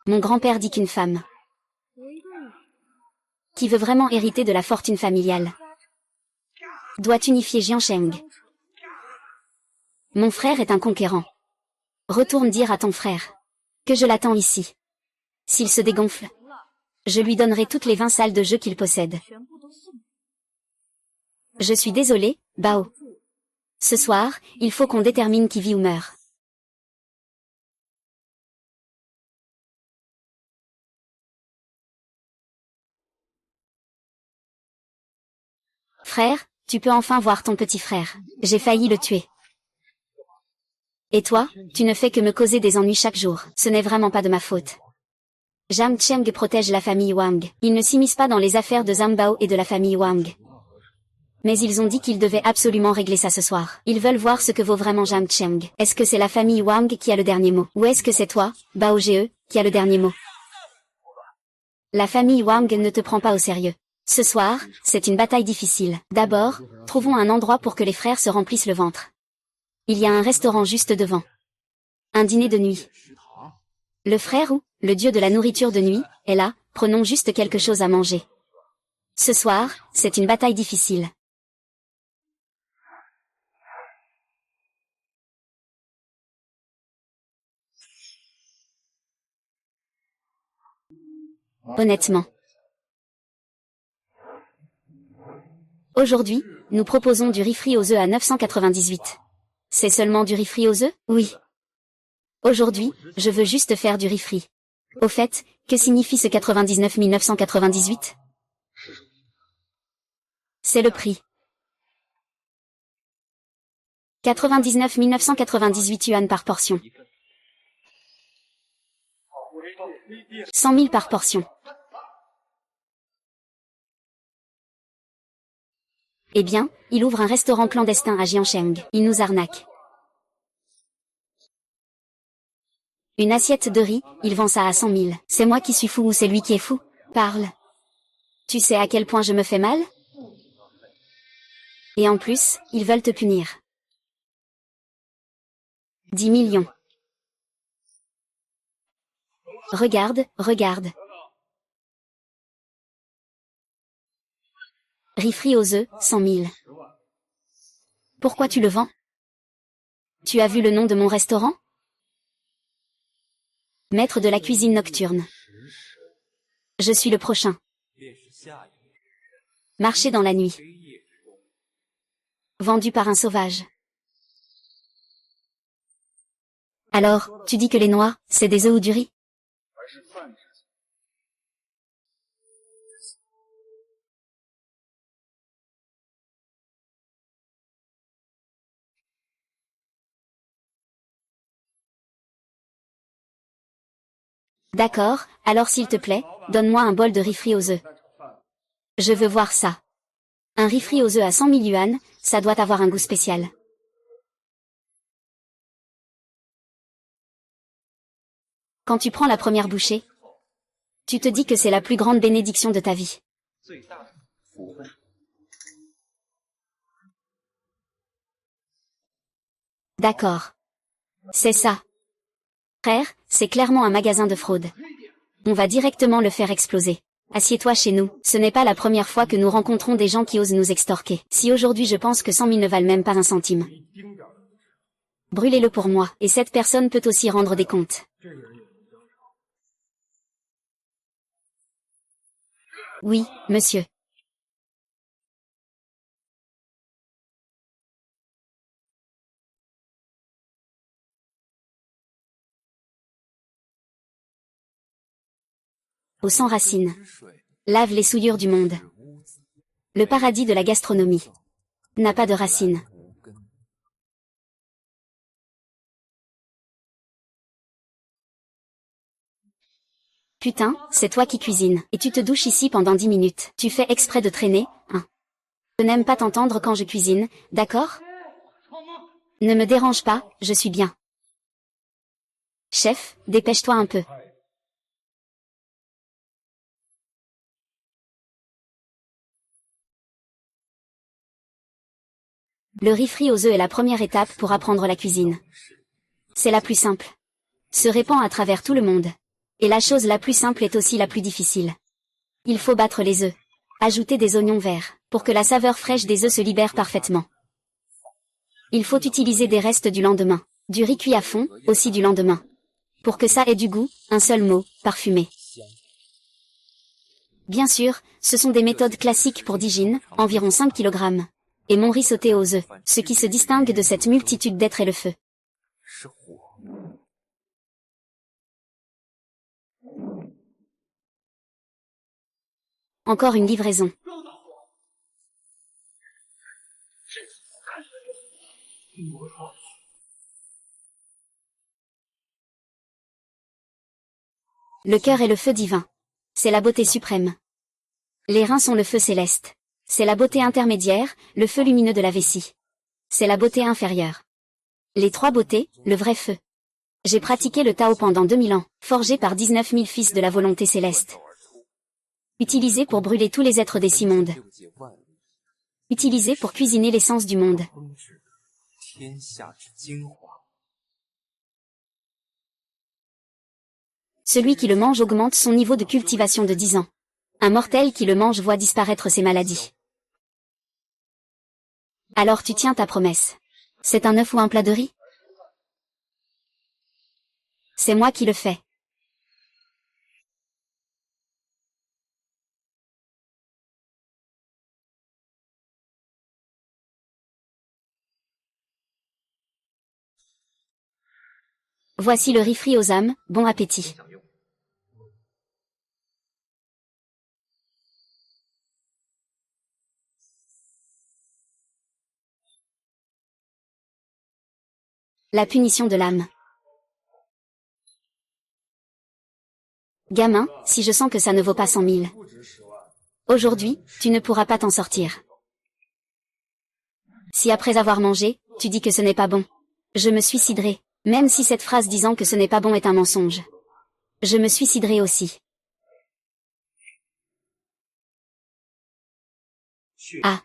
Mon grand-père dit qu'une femme qui veut vraiment hériter de la fortune familiale doit unifier Jiansheng. Mon frère est un conquérant. Retourne dire à ton frère que je l'attends ici. S'il se dégonfle, je lui donnerai toutes les 20 salles de jeu qu'il possède. Je suis désolé, Bao. Ce soir, il faut qu'on détermine qui vit ou meurt. Frère, tu peux enfin voir ton petit frère. J'ai failli le tuer. Et toi, tu ne fais que me causer des ennuis chaque jour. Ce n'est vraiment pas de ma faute. Zhang Cheng protège la famille Wang. Ils ne s'immiscent pas dans les affaires de Zhang Bao et de la famille Wang. Mais ils ont dit qu'ils devaient absolument régler ça ce soir. Ils veulent voir ce que vaut vraiment Zhang Cheng. Est-ce que c'est la famille Wang qui a le dernier mot? Ou est-ce que c'est toi, Bao Ge, qui a le dernier mot? La famille Wang ne te prend pas au sérieux. Ce soir, c'est une bataille difficile. D'abord, trouvons un endroit pour que les frères se remplissent le ventre. Il y a un restaurant juste devant. Un dîner de nuit. Le frère ou, le dieu de la nourriture de nuit, est là, prenons juste quelque chose à manger. Ce soir, c'est une bataille difficile. Honnêtement. Aujourd'hui, nous proposons du riz frit aux œufs à 998. C'est seulement du riz frit aux œufs? Oui. Aujourd'hui, je veux juste faire du riz frit. Au fait, que signifie ce 99 998? C'est le prix. 99 998 yuan par portion. 100 000 par portion. Eh bien, il ouvre un restaurant clandestin à Jiansheng. Il nous arnaque. Une assiette de riz, il vend ça à 100 000. C'est moi qui suis fou ou c'est lui qui est fou? Parle. Tu sais à quel point je me fais mal? Et en plus, ils veulent te punir. 10 millions. Regarde, regarde. Riz frit aux œufs, 100 000. Pourquoi tu le vends? Tu as vu le nom de mon restaurant? Maître de la cuisine nocturne. Je suis le prochain. Marcher dans la nuit. Vendu par un sauvage. Alors, tu dis que les noix, c'est des œufs ou du riz? D'accord, alors s'il te plaît, donne-moi un bol de riz frit aux œufs. Je veux voir ça. Un riz frit aux œufs à 100 000 yuan, ça doit avoir un goût spécial. Quand tu prends la première bouchée, tu te dis que c'est la plus grande bénédiction de ta vie. D'accord. C'est ça. Frère, c'est clairement un magasin de fraude. On va directement le faire exploser. Assieds-toi chez nous. Ce n'est pas la première fois que nous rencontrons des gens qui osent nous extorquer. Si aujourd'hui je pense que 100 000 ne valent même pas un centime. Brûlez-le pour moi, et cette personne peut aussi rendre des comptes. Oui, monsieur. Au sans racines. Lave les souillures du monde. Le paradis de la gastronomie. N'a pas de racines. Putain, c'est toi qui cuisines, et tu te douches ici pendant 10 minutes. Tu fais exprès de traîner, hein. Je n'aime pas t'entendre quand je cuisine, d'accord? Ne me dérange pas, je suis bien. Chef, dépêche-toi un peu. Le riz frit aux œufs est la première étape pour apprendre la cuisine. C'est la plus simple. Se répand à travers tout le monde. Et la chose la plus simple est aussi la plus difficile. Il faut battre les œufs. Ajouter des oignons verts, pour que la saveur fraîche des œufs se libère parfaitement. Il faut utiliser des restes du lendemain. Du riz cuit à fond, aussi du lendemain. Pour que ça ait du goût, un seul mot, parfumé. Bien sûr, ce sont des méthodes classiques pour d'hygiène, environ 5 kg. Et mon riz sauté aux œufs, ce qui se distingue de cette multitude d'êtres est le feu. Encore une livraison. Le cœur est le feu divin. C'est la beauté suprême. Les reins sont le feu céleste. C'est la beauté intermédiaire, le feu lumineux de la vessie. C'est la beauté inférieure. Les trois beautés, le vrai feu. J'ai pratiqué le Tao pendant 2000 ans, forgé par 19 000 fils de la volonté céleste. Utilisé pour brûler tous les êtres des 6 mondes. Utilisé pour cuisiner l'essence du monde. Celui qui le mange augmente son niveau de cultivation de 10 ans. Un mortel qui le mange voit disparaître ses maladies. Alors tu tiens ta promesse. C'est un œuf ou un plat de riz? C'est moi qui le fais. Voici le riz frit aux âmes, bon appétit. La punition de l'âme. Gamin, si je sens que ça ne vaut pas 100 000. Aujourd'hui, tu ne pourras pas t'en sortir. Si après avoir mangé, tu dis que ce n'est pas bon. Je me suiciderai, même si cette phrase disant que ce n'est pas bon est un mensonge. Je me suiciderai aussi. Ah.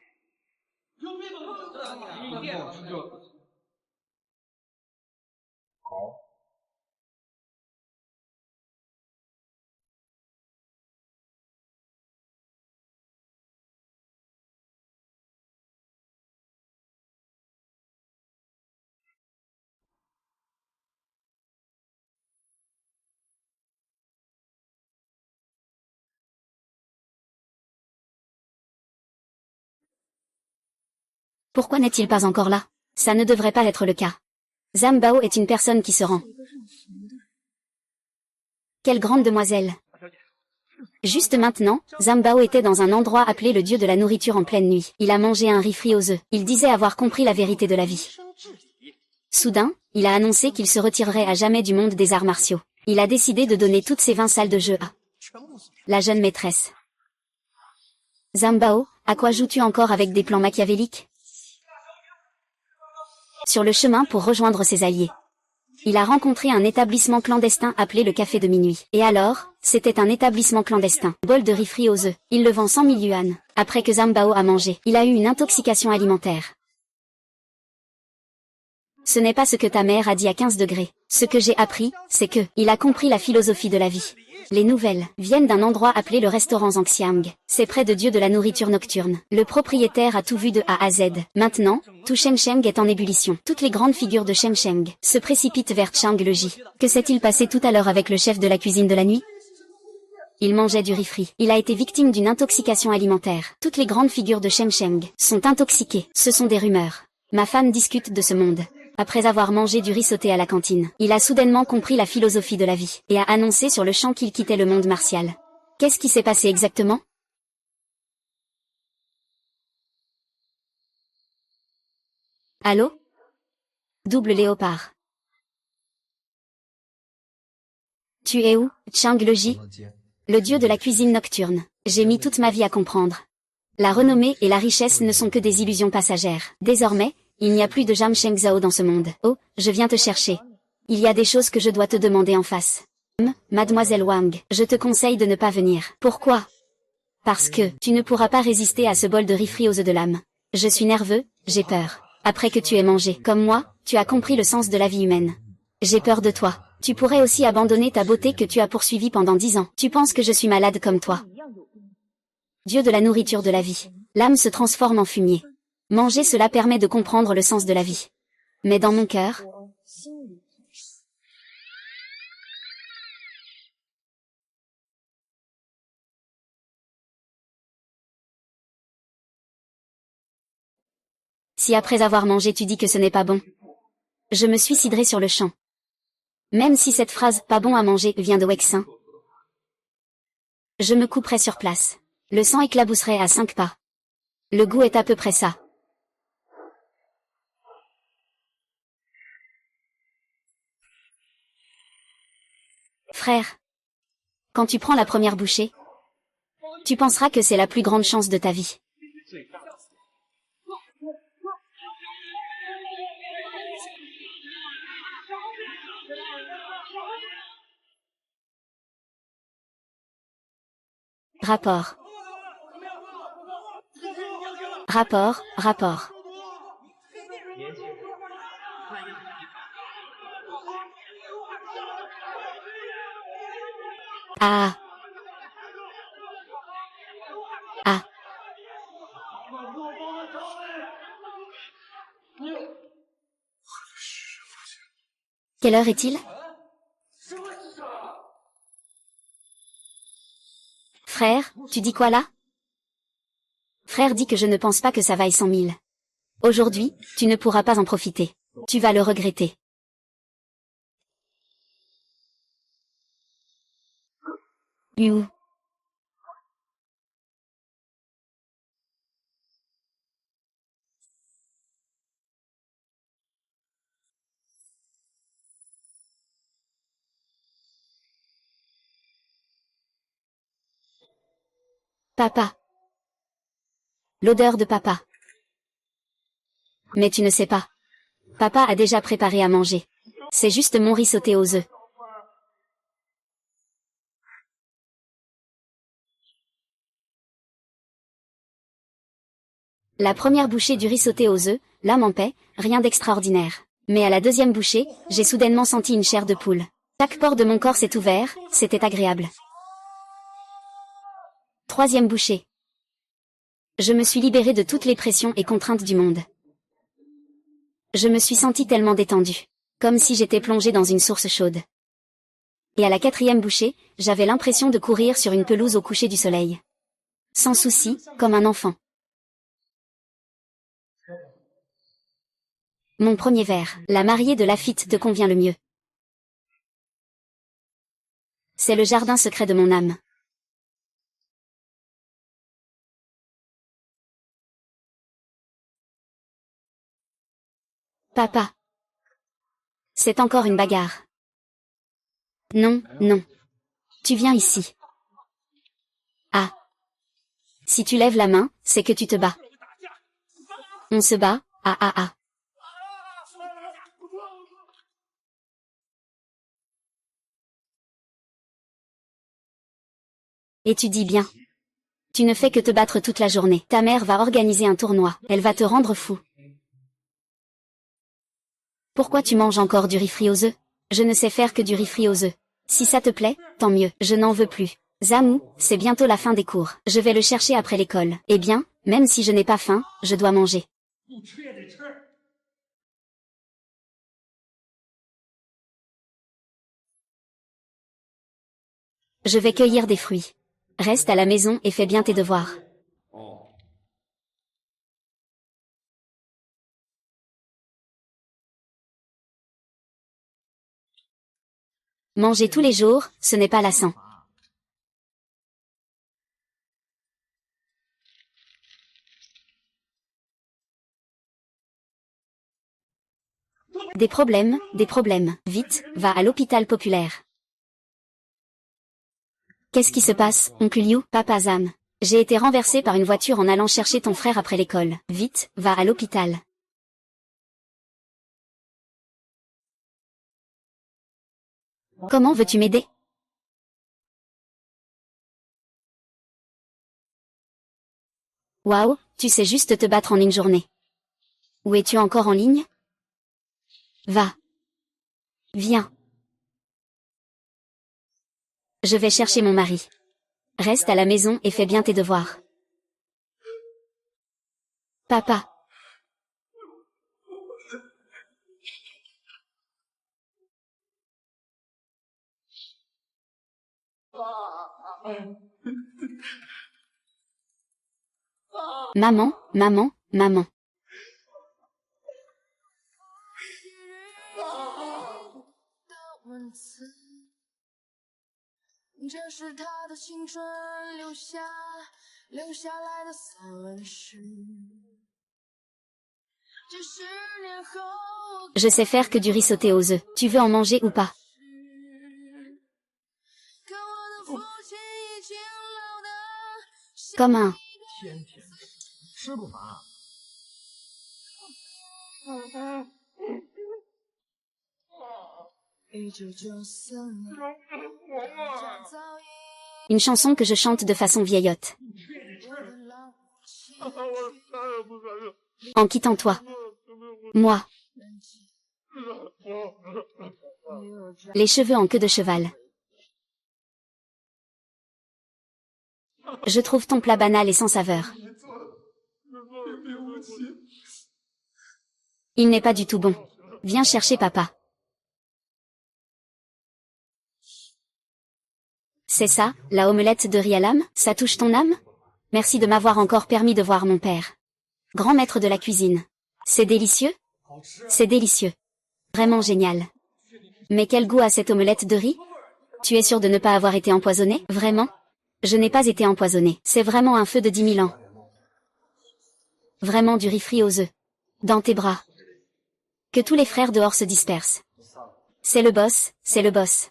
Pourquoi n'est-il pas encore là? Ça ne devrait pas être le cas. Zhang Bao est une personne qui se rend. Quelle grande demoiselle. Juste maintenant, Zhang Bao était dans un endroit appelé le dieu de la nourriture en pleine nuit. Il a mangé un riz frit aux œufs. Il disait avoir compris la vérité de la vie. Soudain, il a annoncé qu'il se retirerait à jamais du monde des arts martiaux. Il a décidé de donner toutes ses 20 salles de jeu à la jeune maîtresse. Zhang Bao, à quoi joues-tu encore avec des plans machiavéliques? Sur le chemin pour rejoindre ses alliés. Il a rencontré un établissement clandestin appelé le Café de Minuit. Et alors, c'était un établissement clandestin. Bol de riz frit aux œufs. Il le vend 100 000 yuan. Après que Zhang Bao a mangé, il a eu une intoxication alimentaire. Ce n'est pas ce que ta mère a dit à 15 degrés. Ce que j'ai appris, c'est que, il a compris la philosophie de la vie. Les nouvelles viennent d'un endroit appelé le restaurant Zhangxiang. C'est près de Dieu de la nourriture nocturne. Le propriétaire a tout vu de A à Z. Maintenant, tout Shengsheng est en ébullition. Toutes les grandes figures de Shengsheng se précipitent vers Chang le Ji. Que s'est-il passé tout à l'heure avec le chef de la cuisine de la nuit? Il mangeait du riz frit. Il a été victime d'une intoxication alimentaire. Toutes les grandes figures de Shengsheng sont intoxiquées. Ce sont des rumeurs. Ma femme discute de ce monde. Après avoir mangé du riz sauté à la cantine, il a soudainement compris la philosophie de la vie, et a annoncé sur le champ qu'il quittait le monde martial. Qu'est-ce qui s'est passé exactement? Allô? Double léopard. Tu es où, Chang le Ji? Le dieu de la cuisine nocturne. J'ai mis toute ma vie à comprendre. La renommée et la richesse ne sont que des illusions passagères. Désormais, il n'y a plus de Zhang Shengzhao dans ce monde. Oh, je viens te chercher. Il y a des choses que je dois te demander en face. Mademoiselle Wang, je te conseille de ne pas venir. Pourquoi? Parce que, tu ne pourras pas résister à ce bol de riz frit aux œufs de l'âme. Je suis nerveux, j'ai peur. Après que tu aies mangé, comme moi, tu as compris le sens de la vie humaine. J'ai peur de toi. Tu pourrais aussi abandonner ta beauté que tu as poursuivie pendant 10 ans. Tu penses que je suis malade comme toi. Dieu de la nourriture de la vie. L'âme se transforme en fumier. Manger cela permet de comprendre le sens de la vie. Mais dans mon cœur, si après avoir mangé tu dis que ce n'est pas bon, je me suiciderai sur le champ. Même si cette phrase « pas bon à manger » vient de Wexin, je me couperai sur place. Le sang éclabousserait à 5 pas. Le goût est à peu près ça. Frère, quand tu prends la première bouchée, tu penseras que c'est la plus grande chance de ta vie. Rapport. Rapport. Ah. Ah. Quelle heure est-il? Frère, tu dis quoi là? Frère dit que je ne pense pas que ça vaille 100 000. Aujourd'hui, tu ne pourras pas en profiter. Tu vas le regretter. You. Papa. L'odeur de papa. Mais tu ne sais pas. Papa a déjà préparé à manger. C'est juste mon riz sauté aux œufs. La première bouchée du riz sauté aux œufs, l'âme en paix, rien d'extraordinaire. Mais à la deuxième bouchée, j'ai soudainement senti une chair de poule. Chaque pore de mon corps s'est ouvert, c'était agréable. Troisième bouchée. Je me suis libérée de toutes les pressions et contraintes du monde. Je me suis sentie tellement détendue. Comme si j'étais plongée dans une source chaude. Et à la quatrième bouchée, j'avais l'impression de courir sur une pelouse au coucher du soleil. Sans souci, comme un enfant. Mon premier verre, la mariée de Laffitte te convient le mieux. C'est le jardin secret de mon âme. Papa. C'est encore une bagarre. Non, non. Tu viens ici. Ah. Si tu lèves la main, c'est que tu te bats. On se bat, ah ah ah. Et tu dis bien. Tu ne fais que te battre toute la journée. Ta mère va organiser un tournoi. Elle va te rendre fou. Pourquoi tu manges encore du riz frit aux œufs? Je ne sais faire que du riz frit aux œufs. Si ça te plaît, tant mieux. Je n'en veux plus. Zamou, c'est bientôt la fin des cours. Je vais le chercher après l'école. Eh bien, même si je n'ai pas faim, je dois manger. Je vais cueillir des fruits. Reste à la maison et fais bien tes devoirs. Manger tous les jours, ce n'est pas lassant. Des problèmes. Vite, va à l'hôpital populaire. Qu'est-ce qui se passe, oncle Liu? Papa Zam. J'ai été renversé par une voiture en allant chercher ton frère après l'école. Vite, va à l'hôpital. Comment veux-tu m'aider? Waouh, tu sais juste te battre en une journée. Où es-tu encore en ligne? Va. Viens. Je vais chercher mon mari. Reste à la maison et fais bien tes devoirs. Papa. Maman, maman, maman. Je sais faire que du riz sauté aux œufs. Tu veux en manger ou pas? Comme un. Une chanson que je chante de façon vieillotte. En quittant toi. Moi. Les cheveux en queue de cheval. Je trouve ton plat banal et sans saveur. Il n'est pas du tout bon. Viens chercher papa. C'est ça, la omelette de riz à l'âme, ça touche ton âme? Merci de m'avoir encore permis de voir mon père. Grand maître de la cuisine. C'est délicieux? C'est délicieux. Vraiment génial. Mais quel goût a cette omelette de riz? Tu es sûr de ne pas avoir été empoisonné? Vraiment? Je n'ai pas été empoisonné. C'est vraiment un feu de 10 000 ans. Vraiment du riz frit aux œufs. Dans tes bras. Que tous les frères dehors se dispersent. C'est le boss, c'est le boss.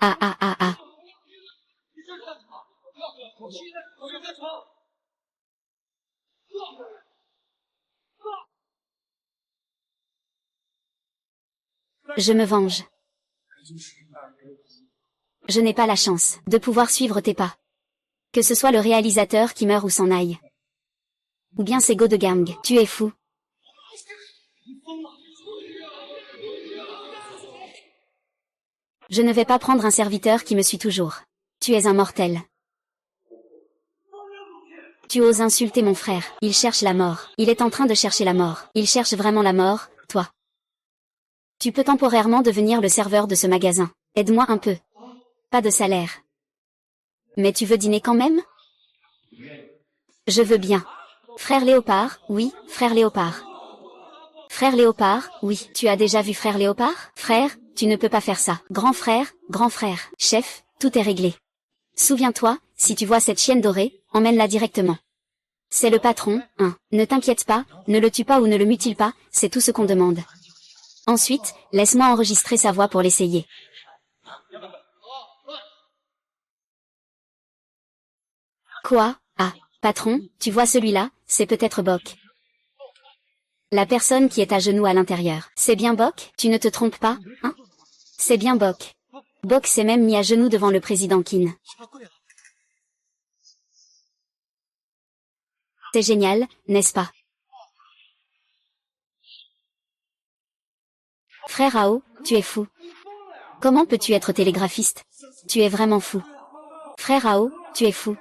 Ah ah ah ah. Je me venge. Je n'ai pas la chance de pouvoir suivre tes pas. Que ce soit le réalisateur qui meurt ou s'en aille. Ou bien c'est Go de Gang. Tu es fou. Je ne vais pas prendre un serviteur qui me suit toujours. Tu es un mortel. Tu oses insulter mon frère. Il cherche la mort. Il est en train de chercher la mort. Il cherche vraiment la mort, toi. Tu peux temporairement devenir le serveur de ce magasin. Aide-moi un peu. Pas de salaire. Mais tu veux dîner quand même? Je veux bien. Frère Léopard, oui, frère Léopard. Frère Léopard, oui, tu as déjà vu frère Léopard? Frère, tu ne peux pas faire ça. Grand frère, chef, tout est réglé. Souviens-toi, si tu vois cette chienne dorée, emmène-la directement. C'est le patron, hein. Ne t'inquiète pas, ne le tue pas ou ne le mutile pas, c'est tout ce qu'on demande. Ensuite, laisse-moi enregistrer sa voix pour l'essayer. Quoi? Ah, patron, tu vois celui-là, c'est peut-être Bok. La personne qui est à genoux à l'intérieur. C'est bien Bok? Tu ne te trompes pas, hein? C'est bien Bok. Bok s'est même mis à genoux devant le président Qin. C'est génial, n'est-ce pas? Frère Ao, tu es fou. Comment peux-tu être télégraphiste? Tu es vraiment fou. Frère Ao, tu es fou.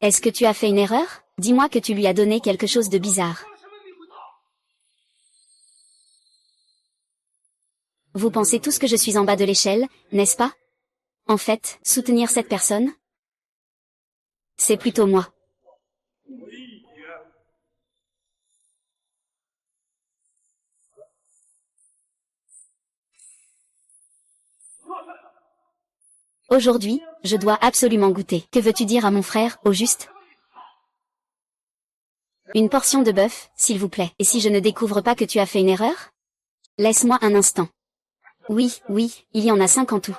Est-ce que tu as fait une erreur? Dis-moi que tu lui as donné quelque chose de bizarre. Vous pensez tous que je suis en bas de l'échelle, n'est-ce pas? En fait, soutenir cette personne? C'est plutôt moi. Aujourd'hui, je dois absolument goûter. Que veux-tu dire à mon frère, au juste? Une portion de bœuf, s'il vous plaît. Et si je ne découvre pas que tu as fait une erreur? Laisse-moi un instant. Oui, il y en a 5 en tout.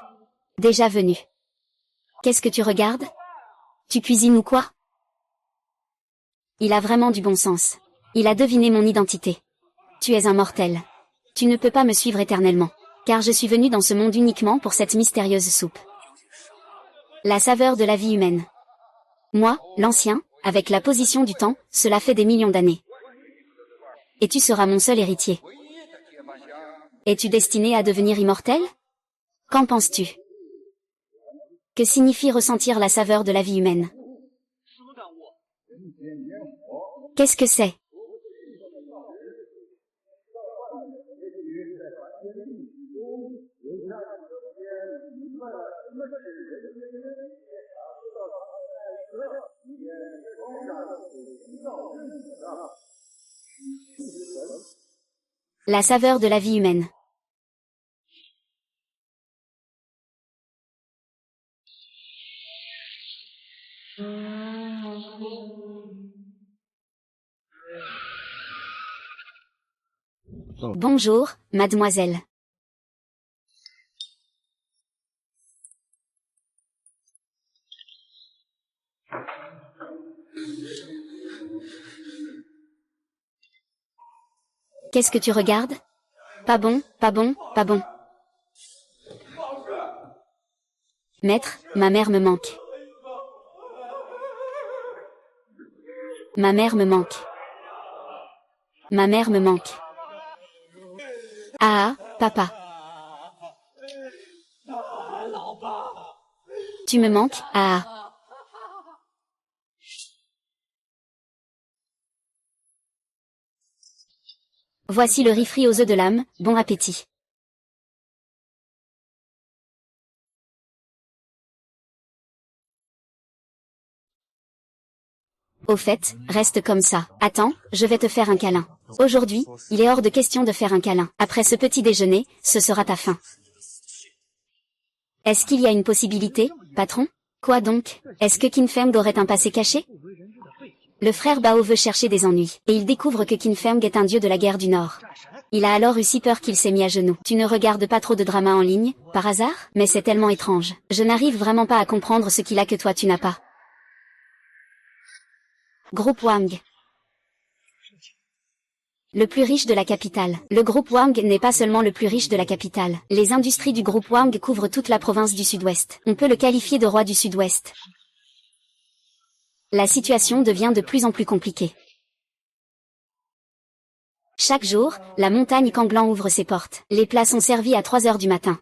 Déjà venu. Qu'est-ce que tu regardes? Tu cuisines ou quoi? Il a vraiment du bon sens. Il a deviné mon identité. Tu es un mortel. Tu ne peux pas me suivre éternellement. Car je suis venu dans ce monde uniquement pour cette mystérieuse soupe. La saveur de la vie humaine. Moi, l'ancien, Avec la position du temps, cela fait des millions d'années. Et tu seras mon seul héritier. Es-tu destiné à devenir immortel? Qu'en penses-tu? Que signifie ressentir la saveur de la vie humaine? Qu'est-ce que c'est? La saveur de la vie humaine. Bonjour, mademoiselle. Qu'est-ce que tu regardes? Pas bon, pas bon, pas bon. Maître, ma mère me manque. Ma mère me manque. Ma mère me manque. Ah, papa. Tu me manques, ah. Voici le riz frit aux œufs de l'âme, bon appétit. Au fait, reste comme ça. Attends, je vais te faire un câlin. Aujourd'hui, il est hors de question de faire un câlin. Après ce petit déjeuner, ce sera ta fin. Est-ce qu'il y a une possibilité, patron? Quoi donc? Est-ce que Qin Feng aurait un passé caché? Le frère Bao veut chercher des ennuis, et il découvre que Qin Feng est un dieu de la guerre du Nord. Il a alors eu si peur qu'il s'est mis à genoux. Tu ne regardes pas trop de drama en ligne, par hasard? Mais c'est tellement étrange. Je n'arrive vraiment pas à comprendre ce qu'il a que toi tu n'as pas. Groupe Wang. Le plus riche de la capitale. Le groupe Wang n'est pas seulement le plus riche de la capitale. Les industries du groupe Wang couvrent toute la province du Sud-Ouest. On peut le qualifier de roi du Sud-Ouest. La situation devient de plus en plus compliquée. Chaque jour, la montagne Kanglan ouvre ses portes. Les plats sont servis à 3 heures du matin.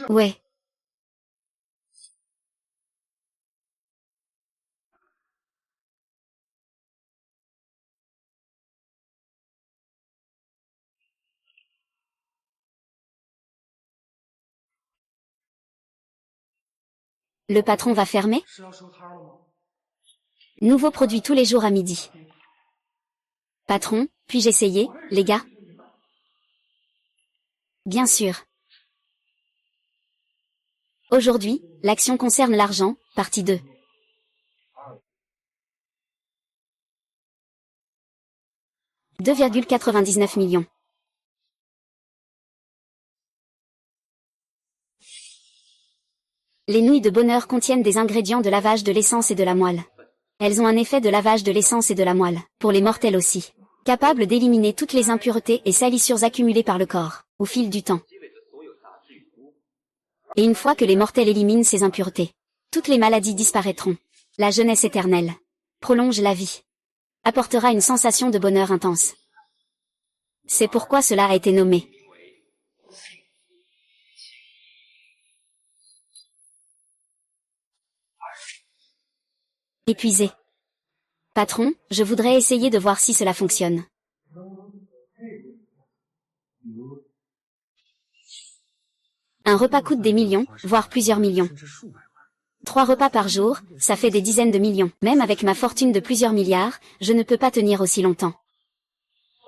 Ouais. Le patron va fermer? Nouveau produit tous les jours à midi. Patron, puis-je essayer, les gars? Bien sûr. Aujourd'hui, l'action concerne l'argent, partie 2. « 2,99 millions. Les nouilles de bonheur contiennent des ingrédients de lavage de l'essence et de la moelle. Elles ont un effet de lavage de l'essence et de la moelle, pour les mortels aussi. Capables d'éliminer toutes les impuretés et salissures accumulées par le corps, au fil du temps. Et une fois que les mortels éliminent ces impuretés, toutes les maladies disparaîtront. La jeunesse éternelle prolonge la vie. Apportera une sensation de bonheur intense. C'est pourquoi cela a été nommé. Épuisé. Patron, je voudrais essayer de voir si cela fonctionne. Un repas coûte des millions, voire plusieurs millions. 3 repas par jour, ça fait des dizaines de millions. Même avec ma fortune de plusieurs milliards, je ne peux pas tenir aussi longtemps.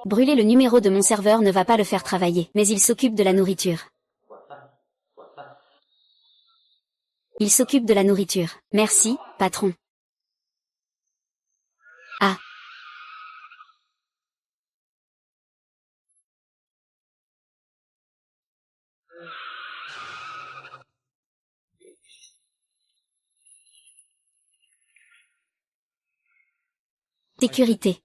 Brûler le numéro de mon serveur ne va pas le faire travailler, mais il s'occupe de la nourriture. Il s'occupe de la nourriture. Merci, patron. Ah. Sécurité.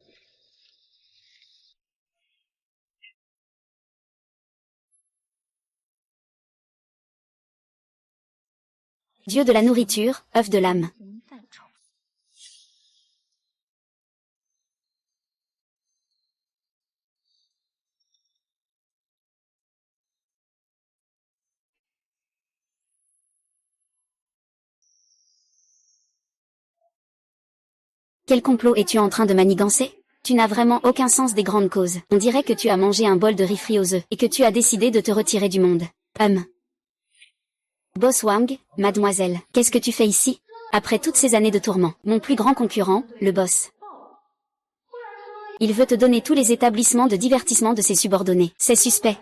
Dieu de la nourriture, œuf de l'âme. Quel complot es-tu en train de manigancer? Tu n'as vraiment aucun sens des grandes causes. On dirait que tu as mangé un bol de riz frit aux œufs, et que tu as décidé de te retirer du monde. Boss Wang, mademoiselle, qu'est-ce que tu fais ici? Après toutes ces années de tourments, mon plus grand concurrent, le boss. Il veut te donner tous les établissements de divertissement de ses subordonnés. C'est suspect.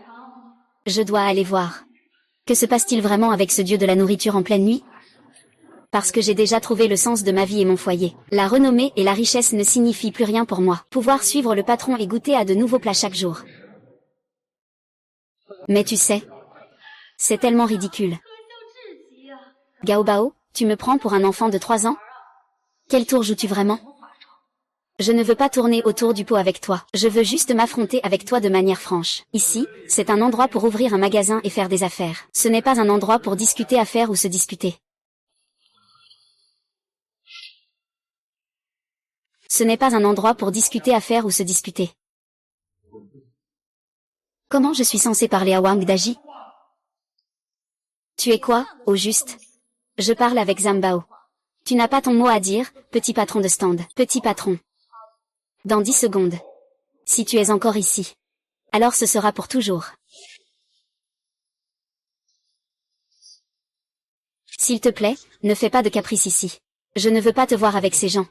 Je dois aller voir. Que se passe-t-il vraiment avec ce dieu de la nourriture en pleine nuit? Parce que j'ai déjà trouvé le sens de ma vie et mon foyer. La renommée et la richesse ne signifient plus rien pour moi. Pouvoir suivre le patron et goûter à de nouveaux plats chaque jour. Mais tu sais, c'est tellement ridicule. Gao Bao, tu me prends pour un enfant de 3 ans? Quel tour joues-tu vraiment? Je ne veux pas tourner autour du pot avec toi. Je veux juste m'affronter avec toi de manière franche. Ici, c'est un endroit pour ouvrir un magasin et faire des affaires. Ce n'est pas un endroit pour discuter affaires ou se disputer. Ce n'est pas un endroit pour discuter affaires ou se disputer. Comment je suis censé parler à Wang Daji? Tu es quoi, au juste? Je parle avec Zhambao. Tu n'as pas ton mot à dire, petit patron de stand. Petit patron. Dans 10 secondes. Si tu es encore ici. Alors ce sera pour toujours. S'il te plaît, ne fais pas de caprice ici. Je ne veux pas te voir avec ces gens.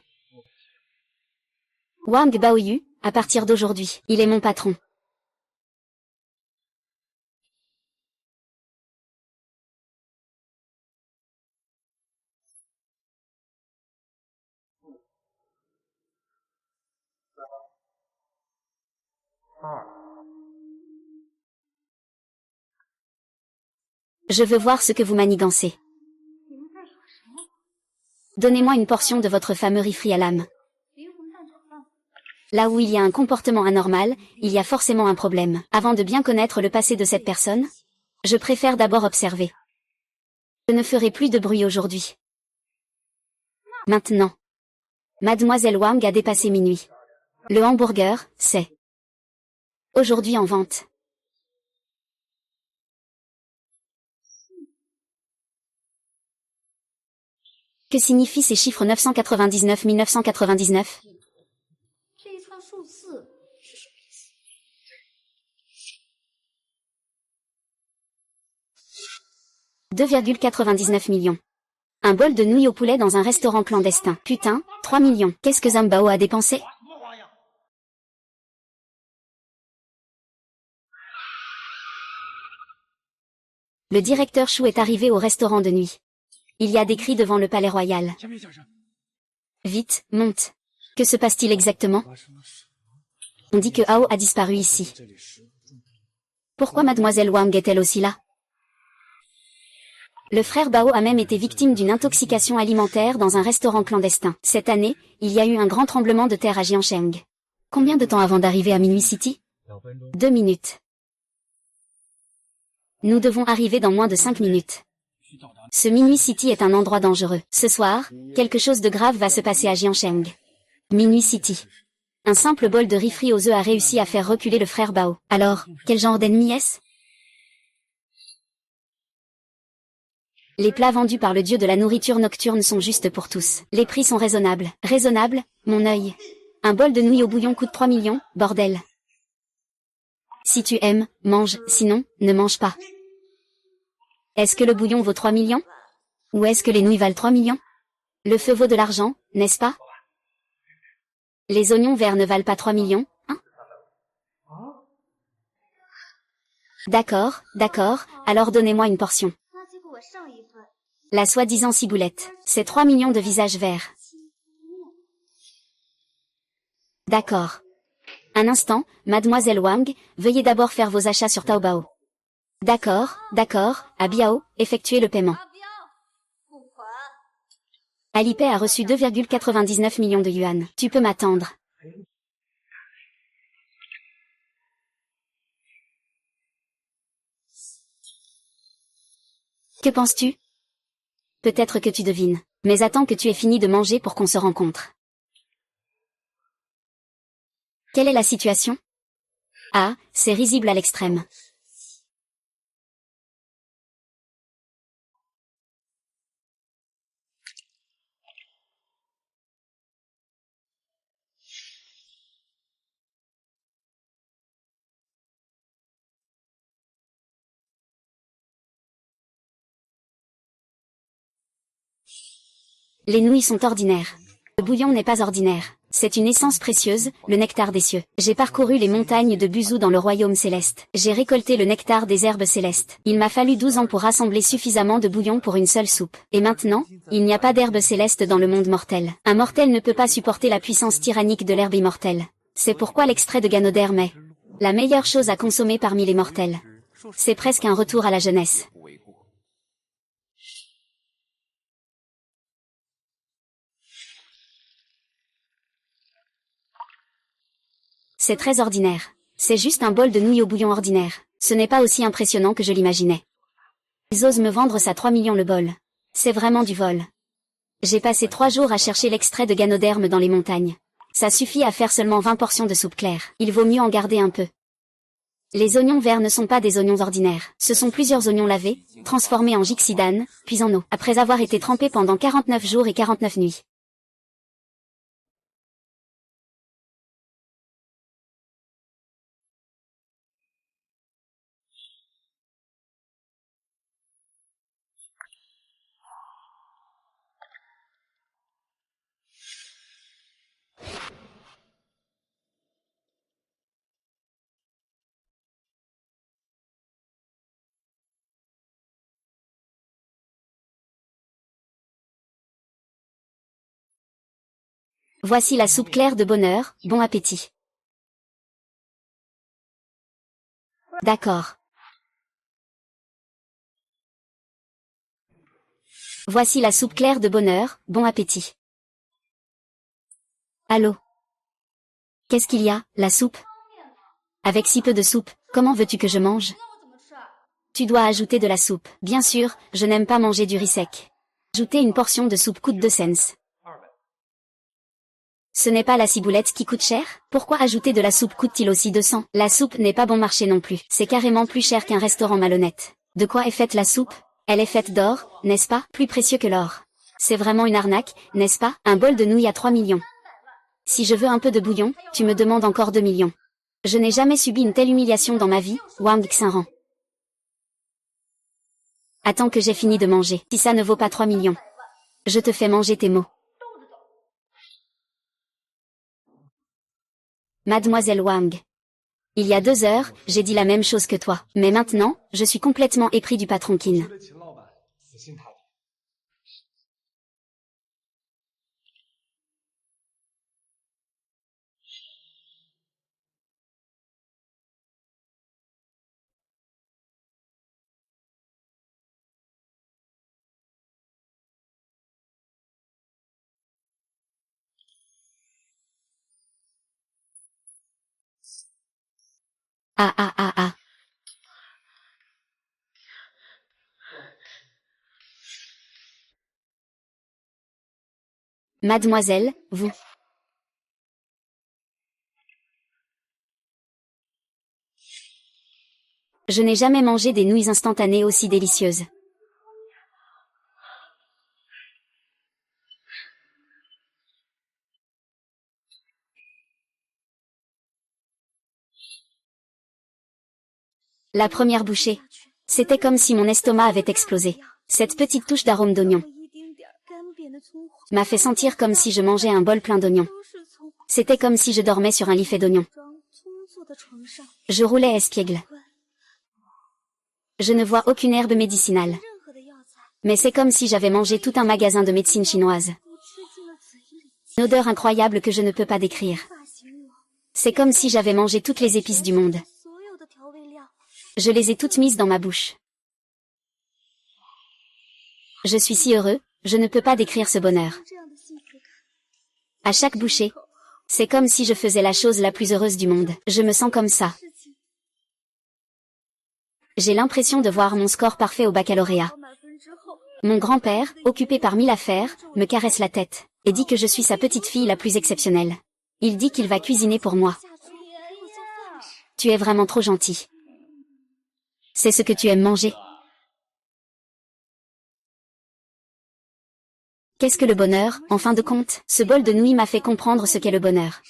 Wang Baoyu, à partir d'aujourd'hui, il est mon patron. Je veux voir ce que vous manigancez. Donnez-moi une portion de votre fameux riz frit à l'âme. Là où il y a un comportement anormal, il y a forcément un problème. Avant de bien connaître le passé de cette personne, je préfère d'abord observer. Je ne ferai plus de bruit aujourd'hui. Maintenant. Mademoiselle Wang a dépassé minuit. Le hamburger, c'est aujourd'hui en vente. Que signifient ces chiffres 999 1999? 2,99 millions. Un bol de nouilles au poulet dans un restaurant clandestin. Putain, 3 millions. Qu'est-ce que Zhambao a dépensé? Le directeur Chou est arrivé au restaurant de nuit. Il y a des cris devant le palais royal. Vite, monte. Que se passe-t-il exactement? On dit que Hao a disparu ici. Pourquoi mademoiselle Wang est-elle aussi là? Le frère Bao a même été victime d'une intoxication alimentaire dans un restaurant clandestin. Cette année, il y a eu un grand tremblement de terre à Jiangsheng. Combien de temps avant d'arriver à Minuit City? 2 minutes. Nous devons arriver dans moins de 5 minutes. Ce Minuit City est un endroit dangereux. Ce soir, quelque chose de grave va se passer à Jiangsheng. Minuit City. Un simple bol de riz frit aux œufs a réussi à faire reculer le frère Bao. Alors, quel genre d'ennemi est-ce? Les plats vendus par le dieu de la nourriture nocturne sont justes pour tous. Les prix sont raisonnables. Raisonnables, mon œil. Un bol de nouilles au bouillon coûte 3 millions, bordel. Si tu aimes, mange, sinon, ne mange pas. Est-ce que le bouillon vaut 3 millions? Ou est-ce que les nouilles valent 3 millions? Le feu vaut de l'argent, n'est-ce pas? Les oignons verts ne valent pas 3 millions, hein? D'accord, d'accord, alors donnez-moi une portion. La soi-disant ciboulette, c'est 3 millions de visages verts. D'accord. Un instant, mademoiselle Wang, veuillez d'abord faire vos achats sur Taobao. D'accord, d'accord, à Biao, effectuez le paiement. Alipay a reçu 2,99 millions de yuan. Tu peux m'attendre. Que penses-tu? Peut-être que tu devines. Mais attends que tu aies fini de manger pour qu'on se rencontre. Quelle est la situation? Ah, c'est risible à l'extrême. Les nouilles sont ordinaires. Le bouillon n'est pas ordinaire. C'est une essence précieuse, le nectar des cieux. J'ai parcouru les montagnes de Buzou dans le royaume céleste. J'ai récolté le nectar des herbes célestes. Il m'a fallu 12 ans pour rassembler suffisamment de bouillon pour une seule soupe. Et maintenant, il n'y a pas d'herbe céleste dans le monde mortel. Un mortel ne peut pas supporter la puissance tyrannique de l'herbe immortelle. C'est pourquoi l'extrait de Ganoderme est la meilleure chose à consommer parmi les mortels. C'est presque un retour à la jeunesse. C'est très ordinaire. C'est juste un bol de nouilles au bouillon ordinaire. Ce n'est pas aussi impressionnant que je l'imaginais. Ils osent me vendre ça 3 millions le bol. C'est vraiment du vol. J'ai passé 3 jours à chercher l'extrait de Ganoderme dans les montagnes. Ça suffit à faire seulement 20 portions de soupe claire. Il vaut mieux en garder un peu. Les oignons verts ne sont pas des oignons ordinaires. Ce sont plusieurs oignons lavés, transformés en jixidane, puis en eau, après avoir été trempés pendant 49 jours et 49 nuits. Voici la soupe claire de bonheur, bon appétit. D'accord. Voici la soupe claire de bonheur, bon appétit. Allô? Qu'est-ce qu'il y a, la soupe? Avec si peu de soupe, comment veux-tu que je mange? Tu dois ajouter de la soupe. Bien sûr, je n'aime pas manger du riz sec. Ajouter une portion de soupe coûte 2 cents. Ce n'est pas la ciboulette qui coûte cher? Pourquoi ajouter de la soupe coûte-t-il aussi 200? La soupe n'est pas bon marché non plus. C'est carrément plus cher qu'un restaurant malhonnête. De quoi est faite la soupe? Elle est faite d'or, n'est-ce pas? Plus précieux que l'or. C'est vraiment une arnaque, n'est-ce pas? Un bol de nouilles à 3 millions. Si je veux un peu de bouillon, tu me demandes encore 2 millions. Je n'ai jamais subi une telle humiliation dans ma vie, Wang Xinran. Attends que j'ai fini de manger. Si ça ne vaut pas 3 millions. Je te fais manger tes mots. Mademoiselle Wang. Il y a 2 heures, j'ai dit la même chose que toi. Mais maintenant, je suis complètement épris du patron Qin. Ah ah ah ah. Mademoiselle, vous. Je n'ai jamais mangé des nouilles instantanées aussi délicieuses. La première bouchée. C'était comme si mon estomac avait explosé. Cette petite touche d'arôme d'oignon m'a fait sentir comme si je mangeais un bol plein d'oignons. C'était comme si je dormais sur un lit fait d'oignons. Je roulais espiègle. Je ne vois aucune herbe médicinale. Mais c'est comme si j'avais mangé tout un magasin de médecine chinoise. Une odeur incroyable que je ne peux pas décrire. C'est comme si j'avais mangé toutes les épices du monde. Je les ai toutes mises dans ma bouche. Je suis si heureux, je ne peux pas décrire ce bonheur. À chaque bouchée, c'est comme si je faisais la chose la plus heureuse du monde. Je me sens comme ça. J'ai l'impression de voir mon score parfait au baccalauréat. Mon grand-père, occupé par 1000 affaires, me caresse la tête, et dit que je suis sa petite fille la plus exceptionnelle. Il dit qu'il va cuisiner pour moi. Tu es vraiment trop gentil. C'est ce que tu aimes manger. Qu'est-ce que le bonheur, en fin de compte? Ce bol de nouilles m'a fait comprendre ce qu'est le bonheur.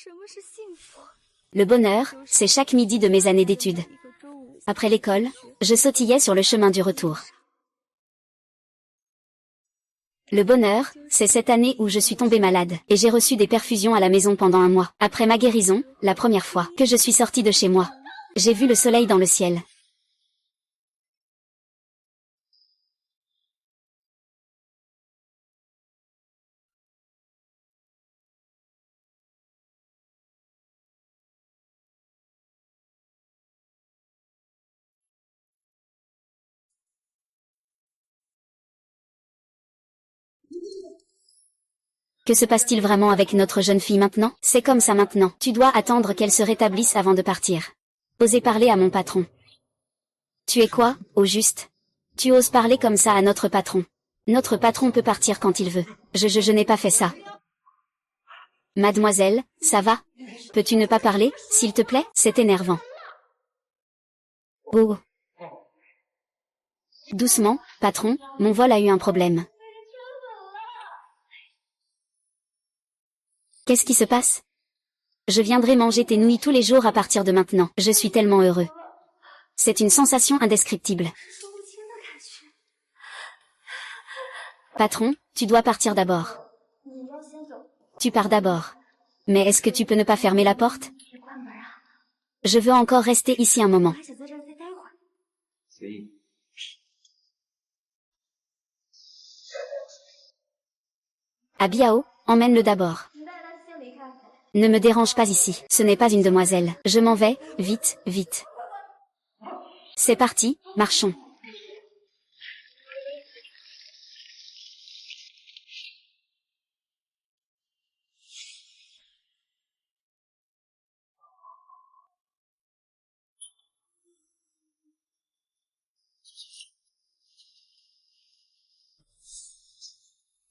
Le bonheur, c'est chaque midi de mes années d'études. Après l'école, je sautillais sur le chemin du retour. Le bonheur, c'est cette année où je suis tombée malade, et j'ai reçu des perfusions à la maison pendant un mois. Après ma guérison, la première fois que je suis sortie de chez moi, j'ai vu le soleil dans le ciel. Que se passe-t-il vraiment avec notre jeune fille maintenant? C'est comme ça maintenant. Tu dois attendre qu'elle se rétablisse avant de partir. Osez parler à mon patron. Tu es quoi, au juste? Tu oses parler comme ça à notre patron? Notre patron peut partir quand il veut. Je n'ai pas fait ça. Mademoiselle, ça va? Peux-tu ne pas parler, s'il te plaît? C'est énervant. Oh. Doucement, patron, mon vol a eu un problème. Qu'est-ce qui se passe? Je viendrai manger tes nouilles tous les jours à partir de maintenant. Je suis tellement heureux. C'est une sensation indescriptible. Patron, tu dois partir d'abord. Tu pars d'abord. Mais est-ce que tu peux ne pas fermer la porte? Je veux encore rester ici un moment. À Biao, emmène-le d'abord. Ne me dérange pas ici, ce n'est pas une demoiselle. Je m'en vais, vite, vite. C'est parti, marchons.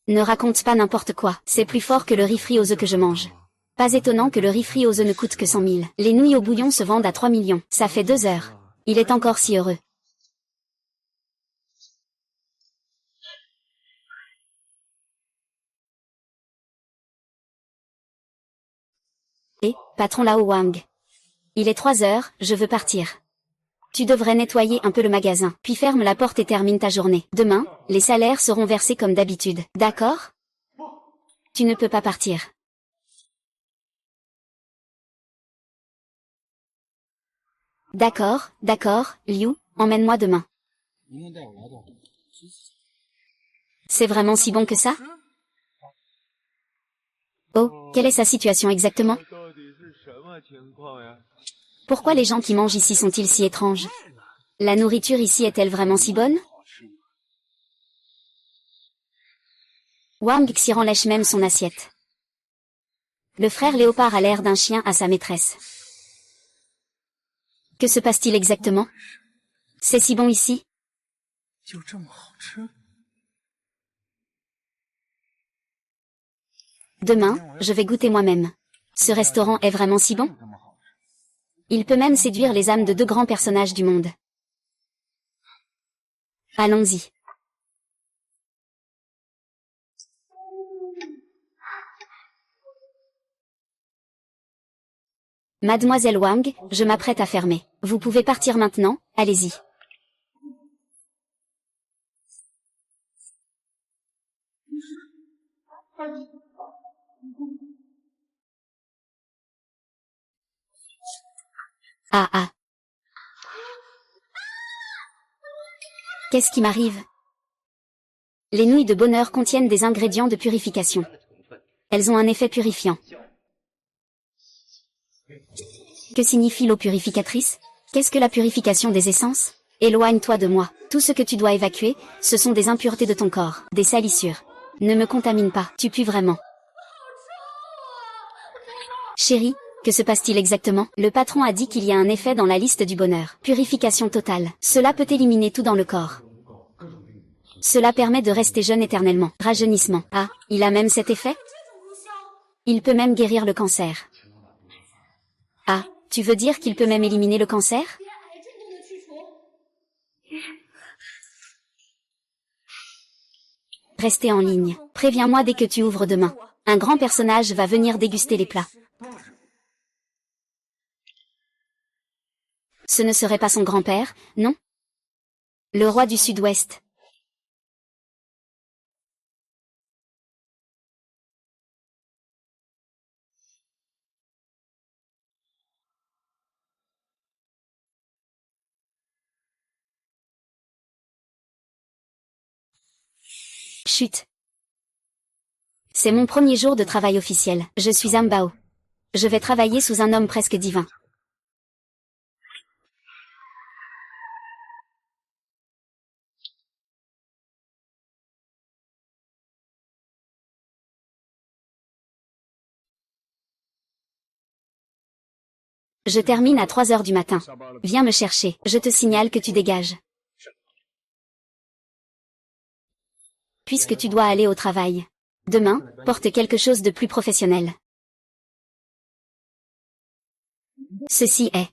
Ne raconte pas n'importe quoi, c'est plus fort que le riz frit aux œufs que je mange. Pas étonnant que le riz frit aux œufs ne coûte que 100 000. Les nouilles au bouillon se vendent à 3 millions. Ça fait 2 heures. Il est encore si heureux. Patron Lao Wang. Il est 3 heures, je veux partir. Tu devrais nettoyer un peu le magasin, puis ferme la porte et termine ta journée. Demain, les salaires seront versés comme d'habitude. D'accord? Tu ne peux pas partir. D'accord, d'accord, Liu, emmène-moi demain. C'est vraiment si bon que ça? Oh, quelle est sa situation exactement? Pourquoi les gens qui mangent ici sont-ils si étranges? La nourriture ici est-elle vraiment si bonne? Wang Xiran lèche même son assiette. Le frère léopard a l'air d'un chien à sa maîtresse. Que se passe-t-il exactement? C'est si bon ici? Demain, je vais goûter moi-même. Ce restaurant est vraiment si bon? Il peut même séduire les âmes de 2 grands personnages du monde. Allons-y. Mademoiselle Wang, je m'apprête à fermer. Vous pouvez partir maintenant, allez-y. Ah ah. Qu'est-ce qui m'arrive? Les nouilles de bonheur contiennent des ingrédients de purification. Elles ont un effet purifiant. Que signifie l'eau purificatrice? Qu'est-ce que la purification des essences? Éloigne-toi de moi. Tout ce que tu dois évacuer, ce sont des impuretés de ton corps, des salissures. Ne me contamine pas, tu pues vraiment. Chérie, que se passe-t-il exactement? Le patron a dit qu'il y a un effet dans la liste du bonheur. Purification totale. Cela peut éliminer tout dans le corps. Cela permet de rester jeune éternellement. Rajeunissement. Ah, il a même cet effet? Il peut même guérir le cancer. Ah, tu veux dire qu'il peut même éliminer le cancer? Restez en ligne. Préviens-moi dès que tu ouvres demain. Un grand personnage va venir déguster les plats. Ce ne serait pas son grand-père, non? Le roi du Sud-Ouest. Chut. C'est mon premier jour de travail officiel. Je suis Ambao. Je vais travailler sous un homme presque divin. Je termine à 3 heures du matin. Viens me chercher. Je te signale que tu dégages. Puisque tu dois aller au travail. Demain, porte quelque chose de plus professionnel. Ceci est.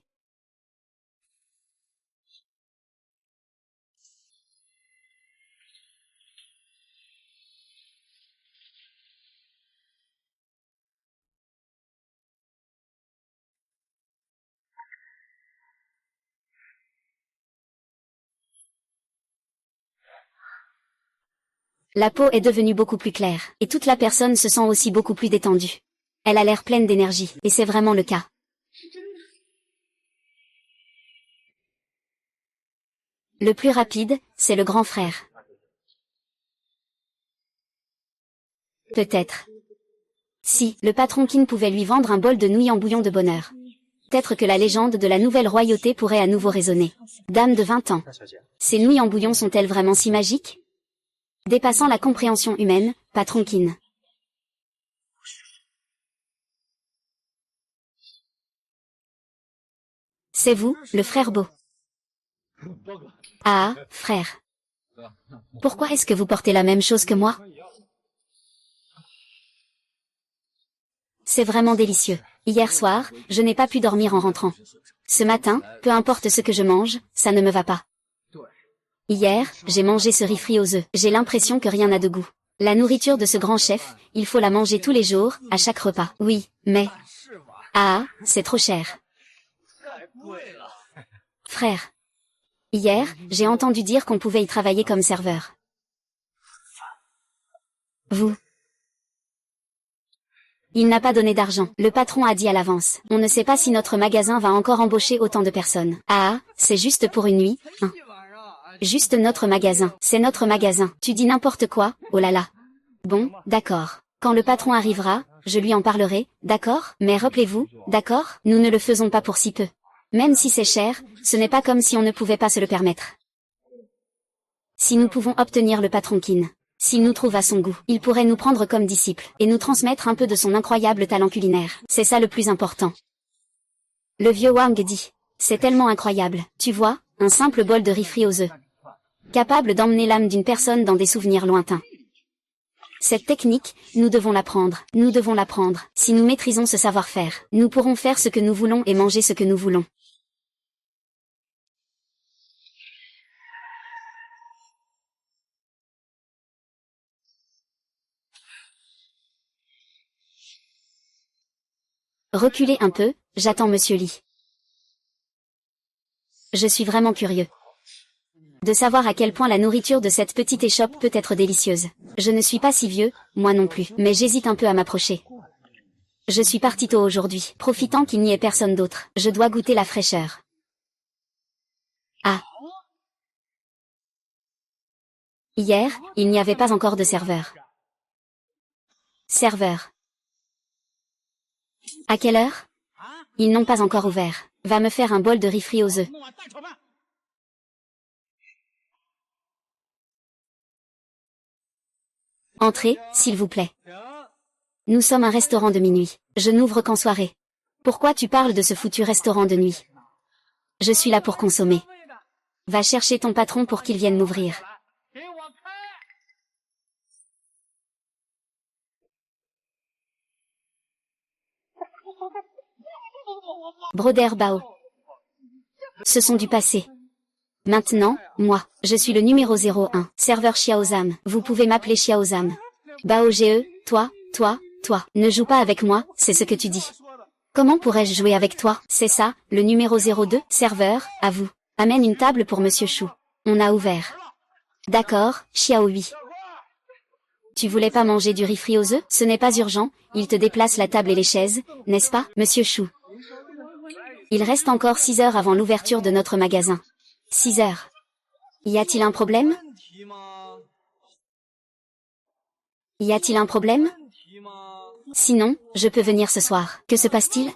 La peau est devenue beaucoup plus claire, et toute la personne se sent aussi beaucoup plus détendue. Elle a l'air pleine d'énergie, et c'est vraiment le cas. Le plus rapide, c'est le grand frère. Peut-être. Si, le patron Qin pouvait lui vendre un bol de nouilles en bouillon de bonheur. Peut-être que la légende de la nouvelle royauté pourrait à nouveau résonner. Dame de 20 ans. Ces nouilles en bouillon sont-elles vraiment si magiques? Dépassant la compréhension humaine, patron Qin. C'est vous, le frère Beau. Ah, frère. Pourquoi est-ce que vous portez la même chose que moi? C'est vraiment délicieux. Hier soir, je n'ai pas pu dormir en rentrant. Ce matin, peu importe ce que je mange, ça ne me va pas. Hier, j'ai mangé ce riz frit aux œufs. J'ai l'impression que rien n'a de goût. La nourriture de ce grand chef, il faut la manger tous les jours, à chaque repas. Oui, mais... Ah, c'est trop cher. Frère. Hier, j'ai entendu dire qu'on pouvait y travailler comme serveur. Vous. Il n'a pas donné d'argent. Le patron a dit à l'avance. On ne sait pas si notre magasin va encore embaucher autant de personnes. Ah, c'est juste pour une nuit, hein. Juste notre magasin. C'est notre magasin. Tu dis n'importe quoi, oh là là. Bon, d'accord. Quand le patron arrivera, je lui en parlerai, d'accord? Mais rappelez-vous, d'accord? Nous ne le faisons pas pour si peu. Même si c'est cher, ce n'est pas comme si on ne pouvait pas se le permettre. Si nous pouvons obtenir le patron Qin, s'il nous trouve à son goût, il pourrait nous prendre comme disciples, et nous transmettre un peu de son incroyable talent culinaire. C'est ça le plus important. Le vieux Wang dit. C'est tellement incroyable, tu vois, un simple bol de riz frit aux œufs. Capable d'emmener l'âme d'une personne dans des souvenirs lointains. Cette technique, nous devons l'apprendre, nous devons l'apprendre. Si nous maîtrisons ce savoir-faire, nous pourrons faire ce que nous voulons et manger ce que nous voulons. Reculez un peu, j'attends Monsieur Li. Je suis vraiment curieux de savoir à quel point la nourriture de cette petite échoppe peut être délicieuse. Je ne suis pas si vieux, moi non plus, mais j'hésite un peu à m'approcher. Je suis parti tôt aujourd'hui, profitant qu'il n'y ait personne d'autre. Je dois goûter la fraîcheur. Ah. Hier, il n'y avait pas encore de serveur. Serveur. À quelle heure? Ils n'ont pas encore ouvert. Va me faire un bol de riz frit aux œufs. Entrez, s'il vous plaît. Nous sommes un restaurant de minuit. Je n'ouvre qu'en soirée. Pourquoi tu parles de ce foutu restaurant de nuit? Je suis là pour consommer. Va chercher ton patron pour qu'il vienne m'ouvrir. Broder Bao. Ce sont du passé. Maintenant, moi, je suis le numéro 01, serveur Xiaozam. Vous pouvez m'appeler Xiaozam. Bao GE, toi. Ne joue pas avec moi, c'est ce que tu dis. Comment pourrais-je jouer avec toi? C'est ça, le numéro 02, serveur, à vous. Amène une table pour Monsieur Chou. On a ouvert. D'accord, Xiaohui. Tu voulais pas manger du riz frit aux œufs? Ce n'est pas urgent, il te déplace la table et les chaises, n'est-ce pas, Monsieur Chou? Il reste encore 6 heures avant l'ouverture de notre magasin. 6 heures. Y a-t-il un problème? Y a-t-il un problème? Sinon, je peux venir ce soir. Que se passe-t-il?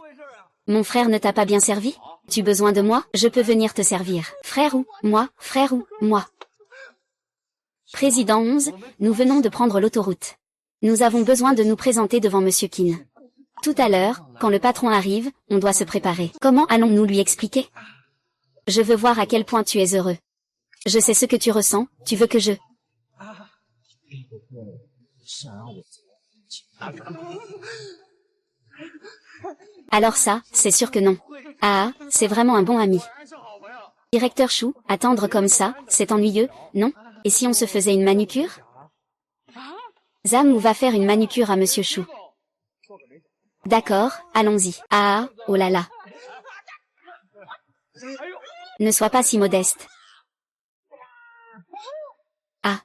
Mon frère ne t'a pas bien servi? Tu as besoin de moi? Je peux venir te servir. Frère ou moi? Frère ou moi? Président 11, nous venons de prendre l'autoroute. Nous avons besoin de nous présenter devant Monsieur Qin. Tout à l'heure, quand le patron arrive, on doit se préparer. Comment allons-nous lui expliquer? Je veux voir à quel point tu es heureux. Je sais ce que tu ressens, tu veux que je... Alors ça, c'est sûr que non. Ah, c'est vraiment un bon ami. Directeur Chou, attendre comme ça, c'est ennuyeux, non? Et si on se faisait une manucure? Zam va faire une manucure à Monsieur Chou. D'accord, allons-y. Ah, oh là là. Ne sois pas si modeste. Ah.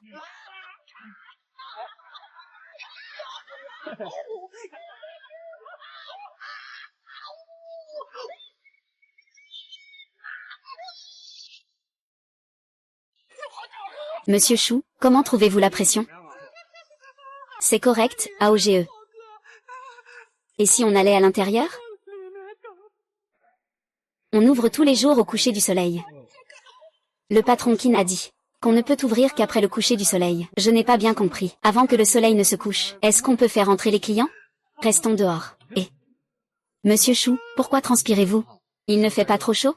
Monsieur Chou, comment trouvez-vous la pression? C'est correct, AOGE. Et si on allait à l'intérieur? On ouvre tous les jours au coucher du soleil. Le patron Qin a dit qu'on ne peut ouvrir qu'après le coucher du soleil. Je n'ai pas bien compris. Avant que le soleil ne se couche, est-ce qu'on peut faire entrer les clients? Restons dehors. Et... Monsieur Chou, pourquoi transpirez-vous? Il ne fait pas trop chaud?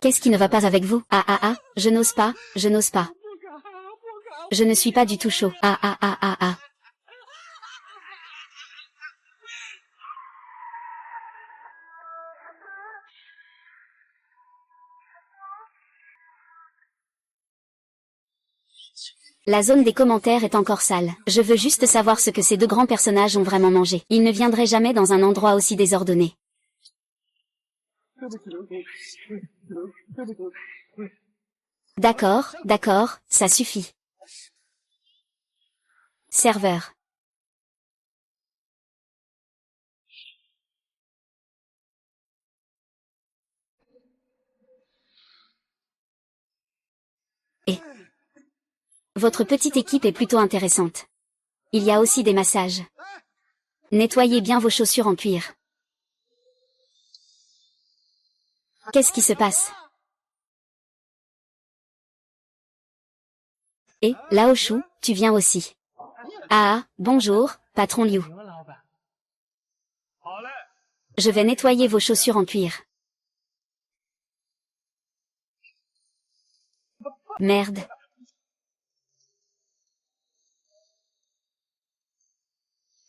Qu'est-ce qui ne va pas avec vous? Ah, je n'ose pas, je n'ose pas. Je ne suis pas du tout chaud. Ah. La zone des commentaires est encore sale. Je veux juste savoir ce que ces deux grands personnages ont vraiment mangé. Ils ne viendraient jamais dans un endroit aussi désordonné. D'accord, ça suffit. Serveur. Et votre petite équipe est plutôt intéressante. Il y a aussi des massages. Nettoyez bien vos chaussures en cuir. Qu'est-ce qui se passe? Et, Lao Shu, tu viens aussi. Ah, bonjour, patron Liu. Je vais nettoyer vos chaussures en cuir. Merde.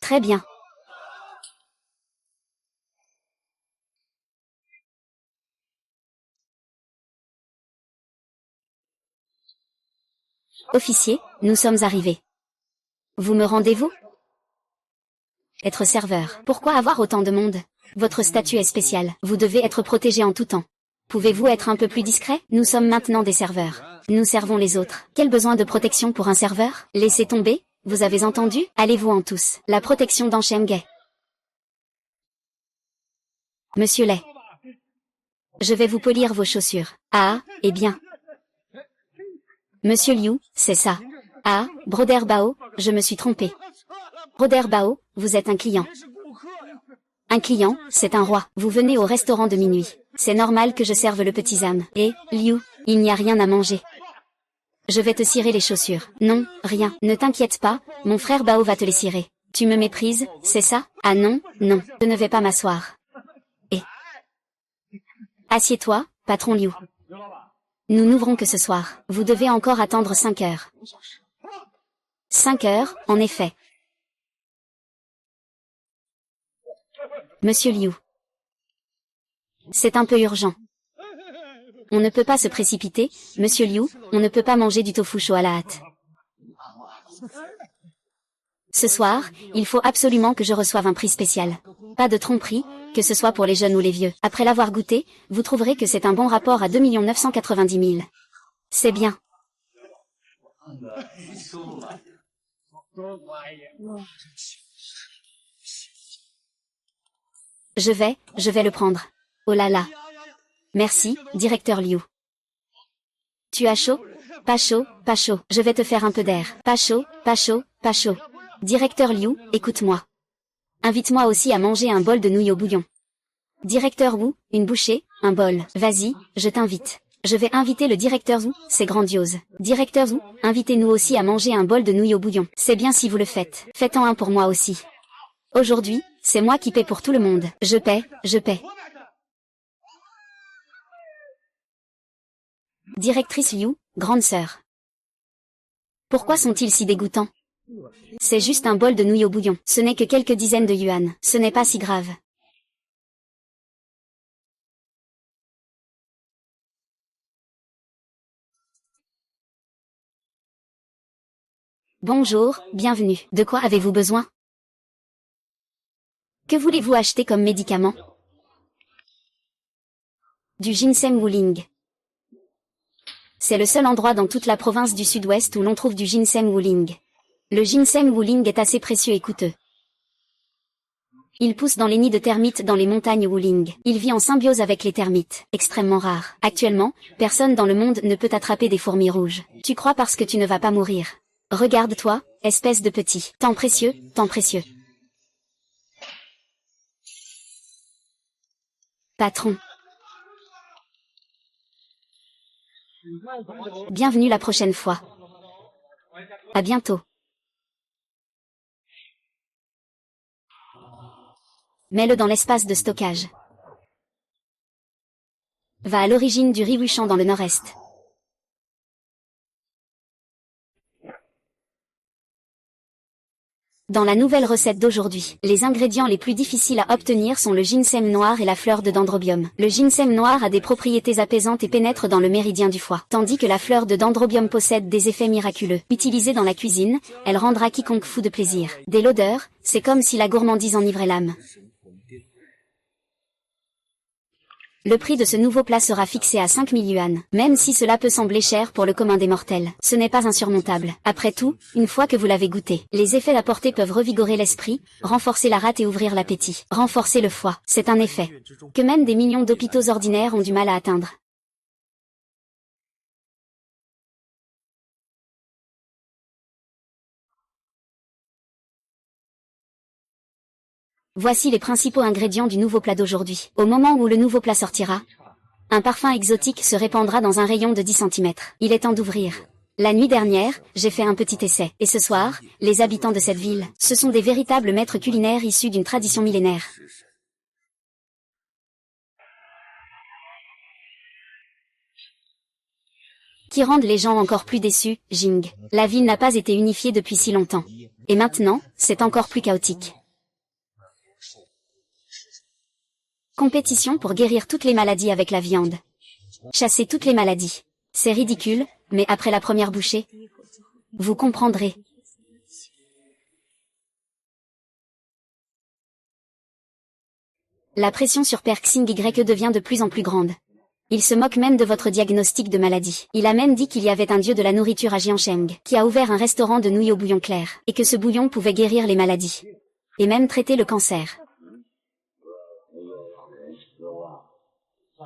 Très bien. Officier, nous sommes arrivés. Vous me rendez-vous? Être serveur. Pourquoi avoir autant de monde? Votre statut est spécial. Vous devez être protégé en tout temps. Pouvez-vous être un peu plus discret? Nous sommes maintenant des serveurs. Nous servons les autres. Quel besoin de protection pour un serveur? Laissez tomber. Vous avez entendu? Allez-vous en tous. La protection dans Shemgay. Monsieur Lay. Je vais vous polir vos chaussures. Ah, eh bien. Monsieur Liu, c'est ça. Ah, Broder Bao, je me suis trompé. Broder Bao, vous êtes un client. Un client, c'est un roi. Vous venez au restaurant de minuit. C'est normal que je serve le petit Zam. Et, Liu, il n'y a rien à manger. Je vais te cirer les chaussures. Non, rien. Ne t'inquiète pas, mon frère Bao va te les cirer. Tu me méprises, c'est ça? Ah non, non, je ne vais pas m'asseoir. Et... Assieds-toi, patron Liu. Nous n'ouvrons que ce soir. Vous devez encore attendre 5 heures. 5 heures, en effet. Monsieur Liu. C'est un peu urgent. On ne peut pas se précipiter, Monsieur Liu, on ne peut pas manger du tofu chaud à la hâte. Ce soir, il faut absolument que je reçoive un prix spécial. Pas de tromperie, que ce soit pour les jeunes ou les vieux. Après l'avoir goûté, vous trouverez que c'est un bon rapport à 2 990 000. C'est bien. Je vais le prendre. Oh là là. Merci, directeur Liu. Tu as chaud? Pas chaud, pas chaud. Je vais te faire un peu d'air. Pas chaud, pas chaud, pas chaud. Directeur Liu, écoute-moi. Invite-moi aussi à manger un bol de nouilles au bouillon. Directeur Wu, une bouchée, un bol. Vas-y, je t'invite. Je vais inviter le directeur Wu, c'est grandiose. Directeur Wu, invitez-nous aussi à manger un bol de nouilles au bouillon. C'est bien si vous le faites. Faites-en un pour moi aussi. Aujourd'hui, c'est moi qui paie pour tout le monde. Je paie, je paie. Directrice Liu, grande sœur. Pourquoi sont-ils si dégoûtants? C'est juste un bol de nouilles au bouillon. Ce n'est que quelques dizaines de yuan. Ce n'est pas si grave. Bonjour, bienvenue. De quoi avez-vous besoin? Que voulez-vous acheter comme médicament? Du ginseng Wuling. C'est le seul endroit dans toute la province du sud-ouest où l'on trouve du ginseng Wuling. Le ginseng Wuling est assez précieux et coûteux. Il pousse dans les nids de termites dans les montagnes Wuling. Il vit en symbiose avec les termites, extrêmement rare. Actuellement, personne dans le monde ne peut attraper des fourmis rouges. Tu crois parce que tu ne vas pas mourir. Regarde-toi, espèce de petit. Temps précieux, temps précieux. Patron. Bienvenue la prochaine fois. À bientôt. Mets-le dans l'espace de stockage. Va à l'origine du riz Wuchang dans le nord-est. Dans la nouvelle recette d'aujourd'hui, les ingrédients les plus difficiles à obtenir sont le ginseng noir et la fleur de dendrobium. Le ginseng noir a des propriétés apaisantes et pénètre dans le méridien du foie, tandis que la fleur de dendrobium possède des effets miraculeux. Utilisée dans la cuisine, elle rendra quiconque fou de plaisir. Dès l'odeur, c'est comme si la gourmandise enivrait l'âme. Le prix de ce nouveau plat sera fixé à 5 000 yuan, même si cela peut sembler cher pour le commun des mortels. Ce n'est pas insurmontable. Après tout, une fois que vous l'avez goûté, les effets apportés peuvent revigorer l'esprit, renforcer la rate et ouvrir l'appétit. Renforcer le foie, c'est un effet que même des millions d'hôpitaux ordinaires ont du mal à atteindre. Voici les principaux ingrédients du nouveau plat d'aujourd'hui. Au moment où le nouveau plat sortira, un parfum exotique se répandra dans un rayon de 10 cm. Il est temps d'ouvrir. La nuit dernière, j'ai fait un petit essai. Et ce soir, les habitants de cette ville, ce sont des véritables maîtres culinaires issus d'une tradition millénaire. Qui rendent les gens encore plus déçus, Jing. La ville n'a pas été unifiée depuis si longtemps. Et maintenant, c'est encore plus chaotique. Compétition pour guérir toutes les maladies avec la viande. Chasser toutes les maladies. C'est ridicule, mais après la première bouchée, vous comprendrez. La pression sur Perxing Y devient de plus en plus grande. Il se moque même de votre diagnostic de maladie. Il a même dit qu'il y avait un dieu de la nourriture à Jiancheng, qui a ouvert un restaurant de nouilles au bouillon clair, et que ce bouillon pouvait guérir les maladies. Et même traiter le cancer.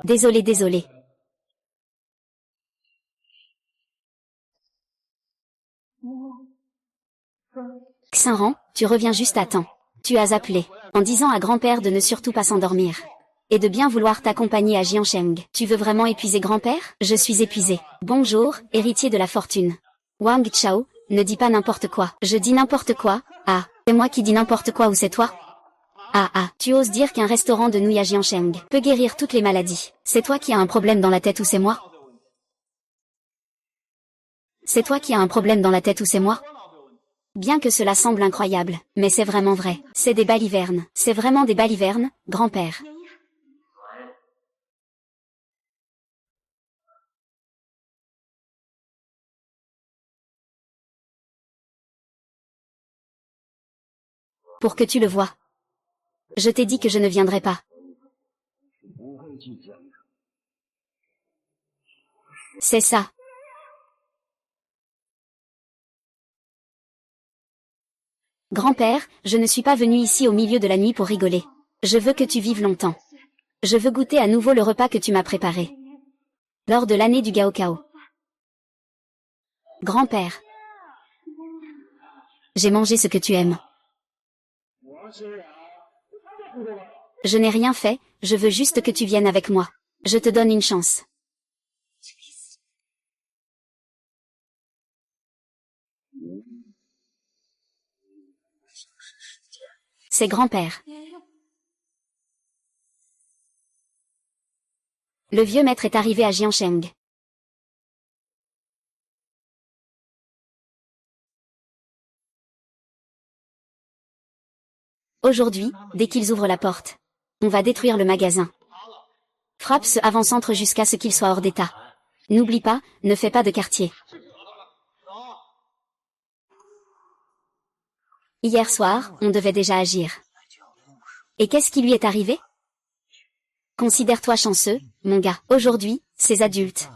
Désolé, désolé. Xinran, tu reviens juste à temps. Tu as appelé, en disant à grand-père de ne surtout pas s'endormir. Et de bien vouloir t'accompagner à Jiancheng. Tu veux vraiment épuiser grand-père? Je suis épuisé. Bonjour, héritier de la fortune. Wang Chao, ne dis pas n'importe quoi. Je dis n'importe quoi? Ah, c'est moi qui dis n'importe quoi ou c'est toi? Ah, tu oses dire qu'un restaurant de nouilles à Jiancheng peut guérir toutes les maladies. C'est toi qui as un problème dans la tête ou c'est moi? C'est toi qui as un problème dans la tête ou c'est moi? Bien que cela semble incroyable, mais c'est vraiment vrai. C'est des balivernes. C'est vraiment des balivernes, grand-père. Pour que tu le vois. Je t'ai dit que je ne viendrai pas. C'est ça. Grand-père, je ne suis pas venu ici au milieu de la nuit pour rigoler. Je veux que tu vives longtemps. Je veux goûter à nouveau le repas que tu m'as préparé. Lors de l'année du Gaokao. Grand-père. J'ai mangé ce que tu aimes. Je n'ai rien fait, je veux juste que tu viennes avec moi. Je te donne une chance. C'est grand-père. Le vieux maître est arrivé à Jiansheng. Aujourd'hui, dès qu'ils ouvrent la porte, on va détruire le magasin. Frappe ce avant-centre jusqu'à ce qu'il soit hors d'état. N'oublie pas, ne fais pas de quartier. Hier soir, on devait déjà agir. Et qu'est-ce qui lui est arrivé? Considère-toi chanceux, mon gars. Aujourd'hui, ces adultes.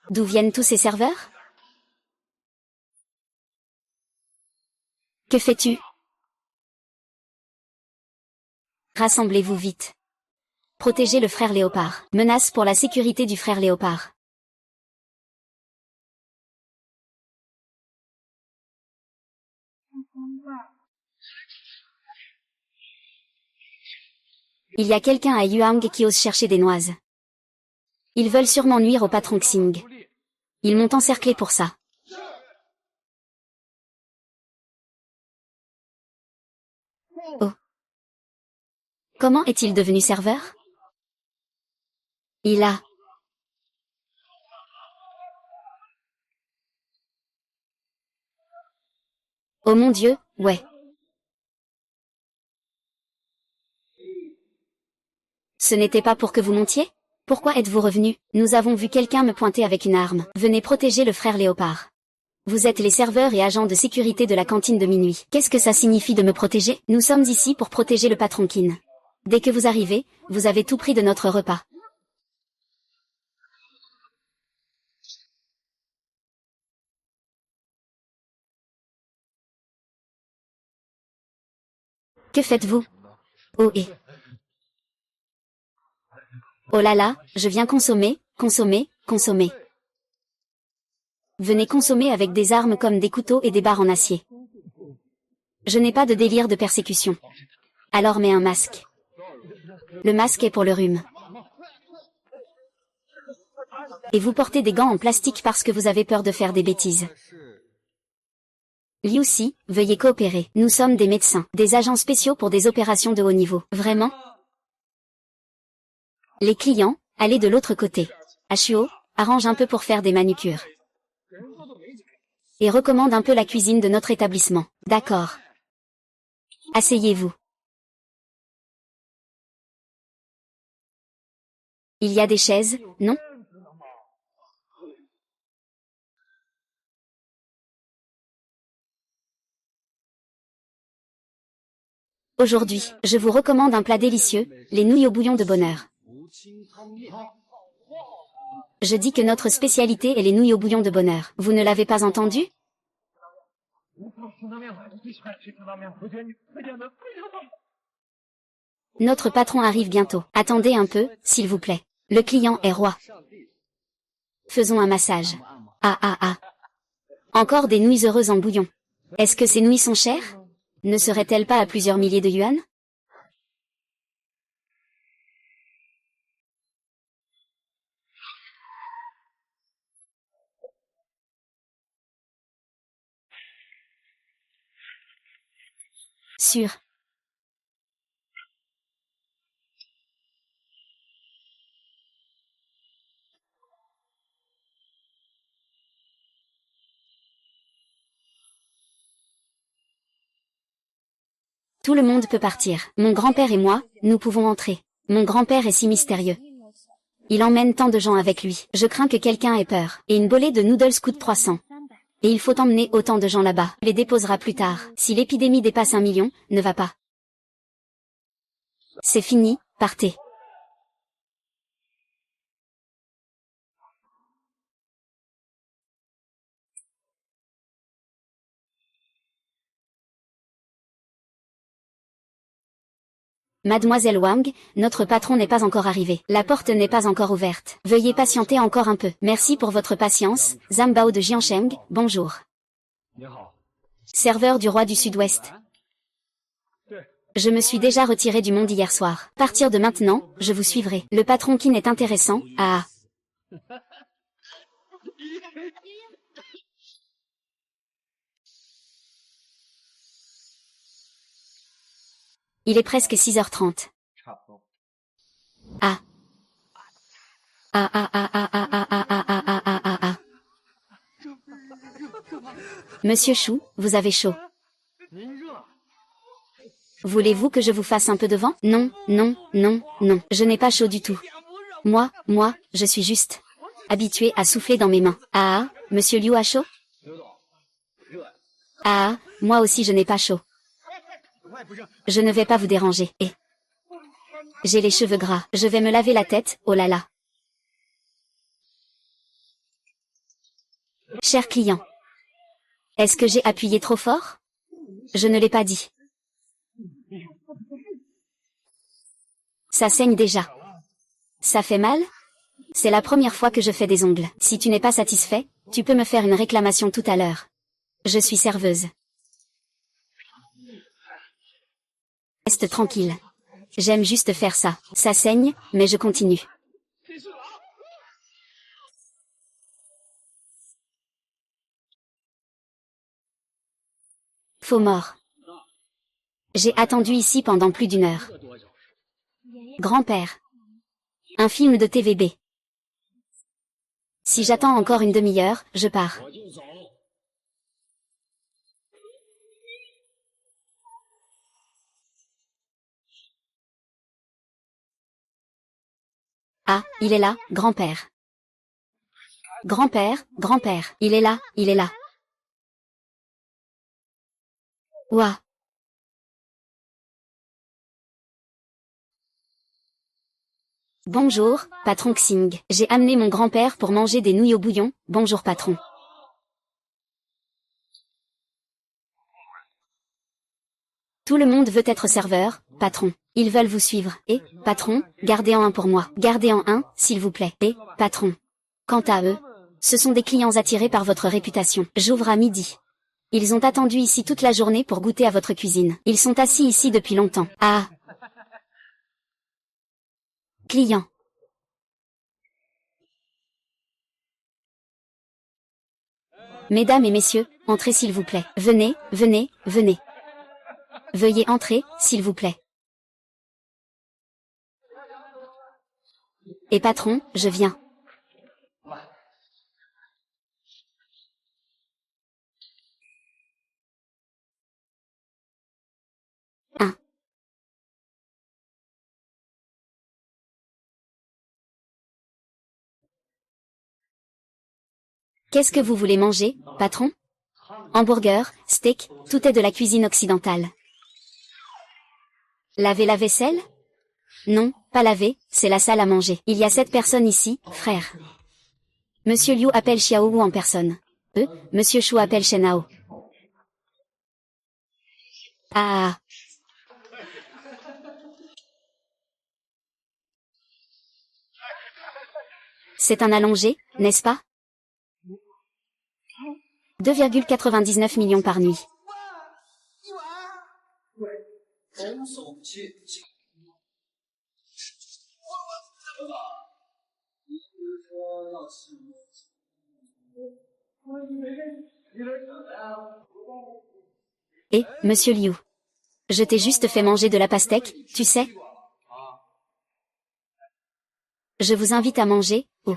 D'où viennent tous ces serveurs? Que fais-tu? Rassemblez-vous vite. Protégez le frère Léopard. Menace pour la sécurité du frère Léopard. Il y a quelqu'un à Yuang qui ose chercher des noises. Ils veulent sûrement nuire au patron Xing. Ils m'ont encerclé pour ça. Oh. Comment est-il devenu serveur? Il a... Oh mon Dieu, ouais. Ce n'était pas pour que vous montiez? Pourquoi êtes-vous revenu? Nous avons vu quelqu'un me pointer avec une arme. Venez protéger le frère Léopard. Vous êtes les serveurs et agents de sécurité de la cantine de minuit. Qu'est-ce que ça signifie de me protéger? Nous sommes ici pour protéger le patron Qin. Dès que vous arrivez, vous avez tout pris de notre repas. Que faites-vous? Oh et... Oh là là, je viens consommer, consommer, consommer. Venez consommer avec des armes comme des couteaux et des barres en acier. Je n'ai pas de délire de persécution. Alors mets un masque. Le masque est pour le rhume. Et vous portez des gants en plastique parce que vous avez peur de faire des bêtises. Liu Si, veuillez coopérer. Nous sommes des médecins, des agents spéciaux pour des opérations de haut niveau. Vraiment? Les clients, allez de l'autre côté. Ashuo, arrange un peu pour faire des manucures. Et recommande un peu la cuisine de notre établissement. D'accord. Asseyez-vous. Il y a des chaises, non? Aujourd'hui, je vous recommande un plat délicieux, les nouilles au bouillon de bonheur. Je dis que notre spécialité est les nouilles au bouillon de bonheur. Vous ne l'avez pas entendu? Notre patron arrive bientôt. Attendez un peu, s'il vous plaît. Le client est roi. Faisons un massage. Ah ah ah. Encore des nouilles heureuses en bouillon. Est-ce que ces nouilles sont chères? Ne seraient-elles pas à plusieurs milliers de yuan? Sûr. Tout le monde peut partir. Mon grand-père et moi, nous pouvons entrer. Mon grand-père est si mystérieux. Il emmène tant de gens avec lui. Je crains que quelqu'un ait peur. Et une bolée de noodles coûte 300. Et il faut emmener autant de gens là-bas. Il les déposera plus tard. Si l'épidémie dépasse 1 million, ne va pas. C'est fini, partez. Mademoiselle Wang, notre patron n'est pas encore arrivé. La porte n'est pas encore ouverte. Veuillez patienter encore un peu. Merci pour votre patience. Zhambao de Jiansheng, bonjour. Serveur du roi du Sud-Ouest. Je me suis déjà retiré du monde hier soir. À partir de maintenant, je vous suivrai. Le patron qui n'est intéressant, ah. Il est presque 6h30. Ah. Ah ah ah ah ah ah ah ah ah ah ah ah ah. Monsieur Chou, vous avez chaud. Voulez-vous que je vous fasse un peu de vent? Non, non, non, non. Je n'ai pas chaud du tout. Moi, je suis juste habitué à souffler dans mes mains. Ah, monsieur Liu a chaud? Ah, moi aussi je n'ai pas chaud. Je ne vais pas vous déranger. Et j'ai les cheveux gras. Je vais me laver la tête, oh là là. Cher client. Est-ce que j'ai appuyé trop fort? Je ne l'ai pas dit. Ça saigne déjà. Ça fait mal? C'est la première fois que je fais des ongles. Si tu n'es pas satisfait, tu peux me faire une réclamation tout à l'heure. Je suis serveuse. Reste tranquille. J'aime juste faire ça. Ça saigne, mais je continue. Faux mort. J'ai attendu ici pendant plus d'1 heure. Grand-père. Un film de TVB. Si j'attends encore une demi-heure, je pars. Ah, il est là, grand-père. Grand-père, grand-père, il est là, il est là. Ouah. Bonjour, patron Xing. J'ai amené mon grand-père pour manger des nouilles au bouillon. Bonjour patron. Tout le monde veut être serveur, patron. Ils veulent vous suivre. Et, patron, gardez en un pour moi. Gardez en un, s'il vous plaît. Et, patron. Quant à eux, ce sont des clients attirés par votre réputation. J'ouvre à midi. Ils ont attendu ici toute la journée pour goûter à votre cuisine. Ils sont assis ici depuis longtemps. Ah. Client. Mesdames et messieurs, entrez s'il vous plaît. Venez, venez, venez. Veuillez entrer, s'il vous plaît. Et patron, je viens. Un. Qu'est-ce que vous voulez manger, patron? Hamburger, steak, tout est de la cuisine occidentale. Laver la vaisselle? Non, pas laver, c'est la salle à manger. Il y a 7 personnes ici, frère. Monsieur Liu appelle Xiao Wu en personne. Monsieur Chou appelle Shenao. Ah. C'est un allongé, n'est-ce pas? 2,99 millions par nuit. Et, monsieur Liu. Je t'ai juste fait manger de la pastèque, tu sais? Je vous invite à manger, ou...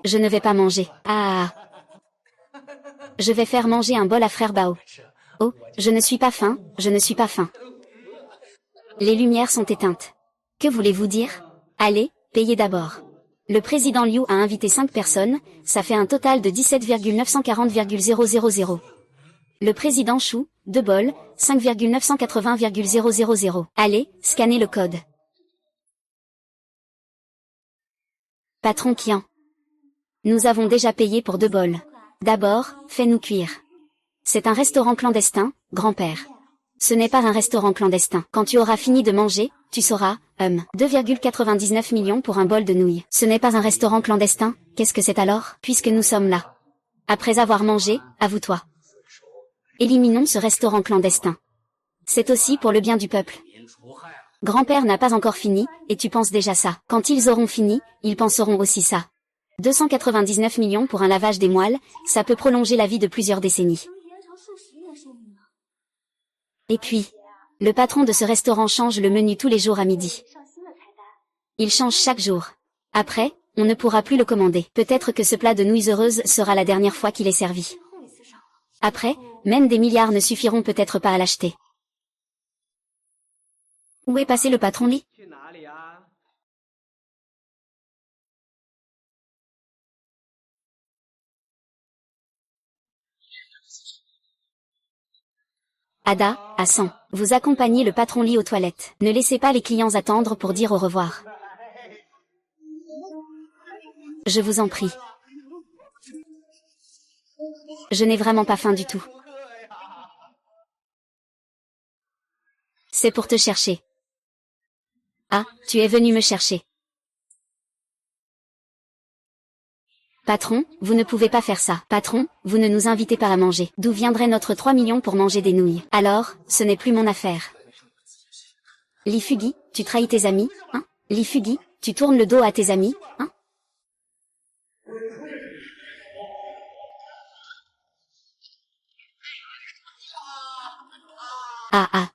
Je ne vais pas manger. Ah. Je vais faire manger un bol à frère Bao. Oh, je ne suis pas faim, je ne suis pas faim. Les lumières sont éteintes. Que voulez-vous dire? Allez, payez d'abord. Le président Liu a invité 5 personnes, ça fait un total de 17,940,000. Le président Shu, 2 bols, 5,980,000. Allez, scannez le code. Patron Qian. Nous avons déjà payé pour 2 bols. D'abord, fais-nous cuire. C'est un restaurant clandestin, grand-père. Ce n'est pas un restaurant clandestin. Quand tu auras fini de manger, tu sauras, 2,99 millions pour un bol de nouilles. Ce n'est pas un restaurant clandestin, qu'est-ce que c'est alors? Puisque nous sommes là. Après avoir mangé, avoue-toi. Éliminons ce restaurant clandestin. C'est aussi pour le bien du peuple. Grand-père n'a pas encore fini, et tu penses déjà ça. Quand ils auront fini, ils penseront aussi ça. 299 millions pour un lavage des moelles, ça peut prolonger la vie de plusieurs décennies. Et puis, le patron de ce restaurant change le menu tous les jours à midi. Il change chaque jour. Après, on ne pourra plus le commander. Peut-être que ce plat de nouilles heureuses sera la dernière fois qu'il est servi. Après, même des milliards ne suffiront peut-être pas à l'acheter. Où est passé le patron Li? Ada, à 100. Vous accompagnez le patron Li aux toilettes. Ne laissez pas les clients attendre pour dire au revoir. Je vous en prie. Je n'ai vraiment pas faim du tout. C'est pour te chercher. Ah, tu es venu me chercher. Patron, vous ne pouvez pas faire ça. Patron, vous ne nous invitez pas à manger. D'où viendrait notre 3 millions pour manger des nouilles? Alors, ce n'est plus mon affaire. Li Fugi, tu trahis tes amis, hein? Li Fugi, tu tournes le dos à tes amis, hein? Ah ah.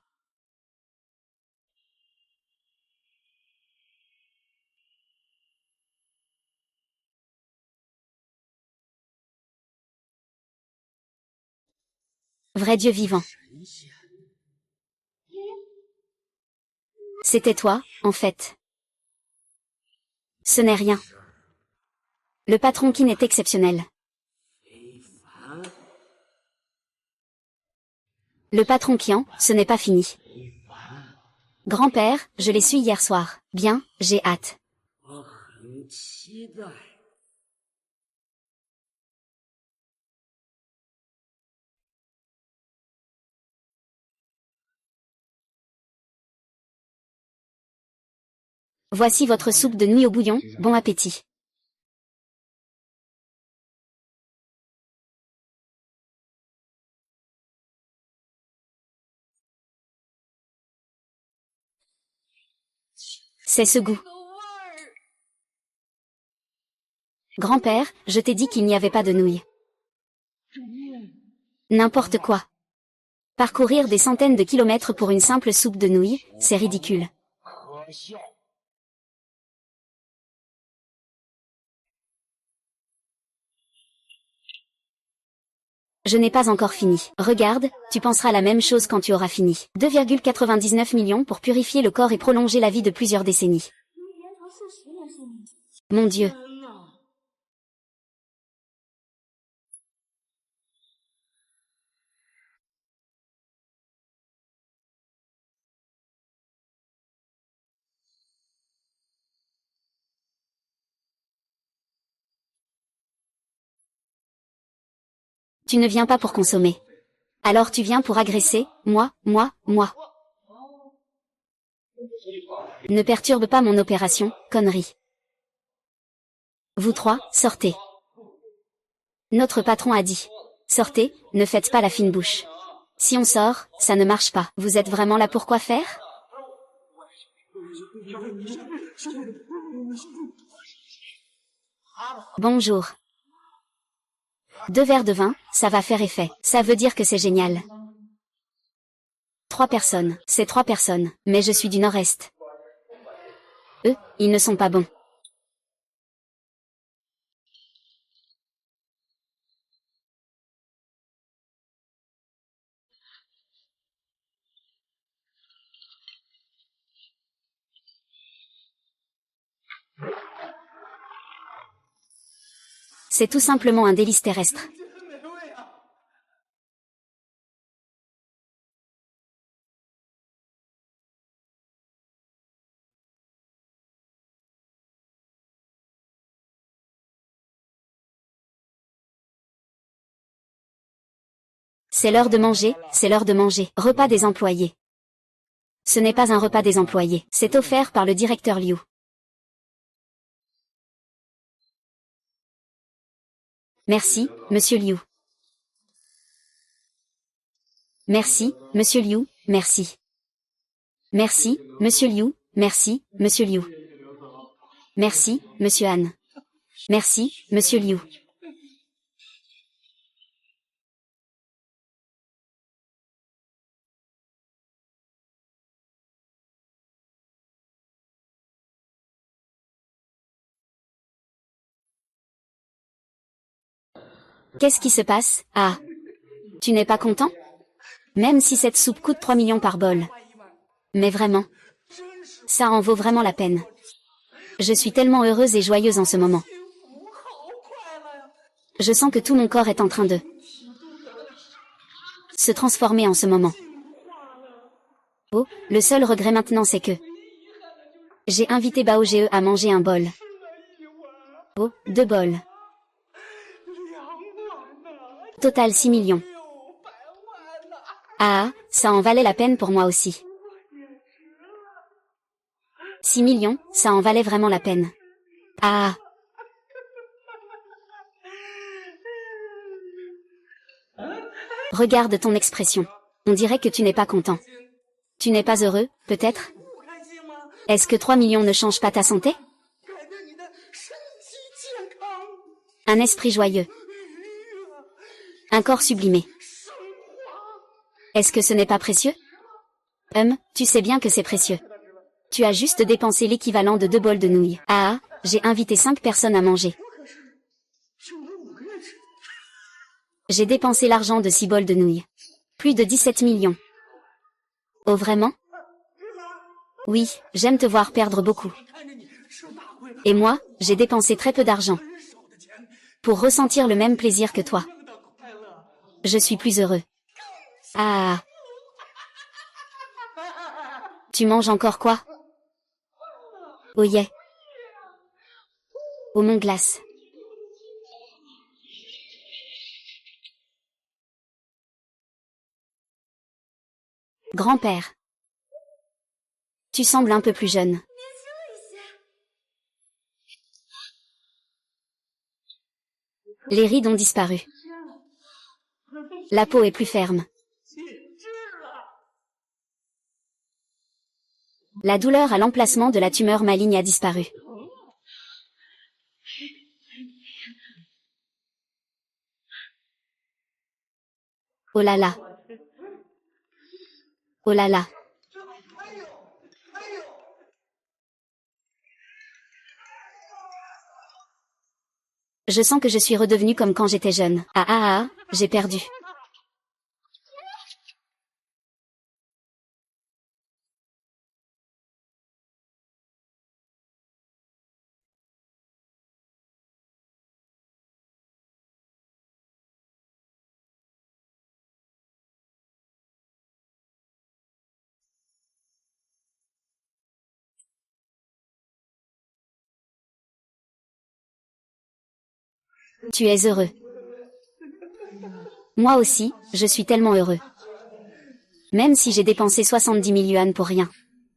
Vrai Dieu vivant. C'était toi, en fait. Ce n'est rien. Le patron Qin est exceptionnel. Le patron Qian, ce n'est pas fini. Grand-père, je l'ai su hier soir. Bien, j'ai hâte. Voici votre soupe de nouilles au bouillon, bon appétit. C'est ce goût. Grand-père, je t'ai dit qu'il n'y avait pas de nouilles. N'importe quoi. Parcourir des centaines de kilomètres pour une simple soupe de nouilles, c'est ridicule. Je n'ai pas encore fini. Regarde, tu penseras la même chose quand tu auras fini. 2,99 millions pour purifier le corps et prolonger la vie de plusieurs décennies. Mon Dieu. Tu ne viens pas pour consommer. Alors tu viens pour agresser, moi. Ne perturbe pas mon opération, connerie. Vous trois, sortez. Notre patron a dit. Sortez, ne faites pas la fine bouche. Si on sort, ça ne marche pas. Vous êtes vraiment là pour quoi faire? Bonjour. 2 verres de vin, ça va faire effet. Ça veut dire que c'est génial. 3 personnes, c'est 3 personnes, mais je suis du nord-est. Eux, ils ne sont pas bons. C'est tout simplement un délice terrestre. C'est l'heure de manger, c'est l'heure de manger. Repas des employés. Ce n'est pas un repas des employés, c'est offert par le directeur Liu. Merci, monsieur Liu. Merci, monsieur Liu, merci. Merci, monsieur Liu, merci, monsieur Liu. Merci, monsieur Han. Merci, monsieur Liu. Qu'est-ce qui se passe? Ah. Tu n'es pas content? Même si cette soupe coûte 3 millions par bol. Mais vraiment. Ça en vaut vraiment la peine. Je suis tellement heureuse et joyeuse en ce moment. Je sens que tout mon corps est en train de se transformer en ce moment. Oh, le seul regret maintenant c'est que j'ai invité Bao Ge à manger un bol. Oh, 2 bols. Total 6 millions. Ah, ça en valait la peine pour moi aussi. 6 millions, ça en valait vraiment la peine. Ah. Regarde ton expression. On dirait que tu n'es pas content. Tu n'es pas heureux, peut-être? Est-ce que 3 millions ne changent pas ta santé? Un esprit joyeux. Un corps sublimé. Est-ce que ce n'est pas précieux? Tu sais bien que c'est précieux. Tu as juste dépensé l'équivalent de 2 bols de nouilles. Ah, j'ai invité 5 personnes à manger. J'ai dépensé l'argent de 6 bols de nouilles. Plus de 17 millions. Oh vraiment? Oui, j'aime te voir perdre beaucoup. Et moi, j'ai dépensé très peu d'argent. Pour ressentir le même plaisir que toi. Je suis plus heureux. Ah. Tu manges encore quoi? Oh yeah. Oh mon glace. Grand-père. Tu sembles un peu plus jeune. Les rides ont disparu. La peau est plus ferme. La douleur à l'emplacement de la tumeur maligne a disparu. Oh là là. Oh là là. Je sens que je suis redevenue comme quand j'étais jeune. Ah ah ah, j'ai perdu. Tu es heureux. Moi aussi, je suis tellement heureux. Même si j'ai dépensé 70 000 yuan pour rien.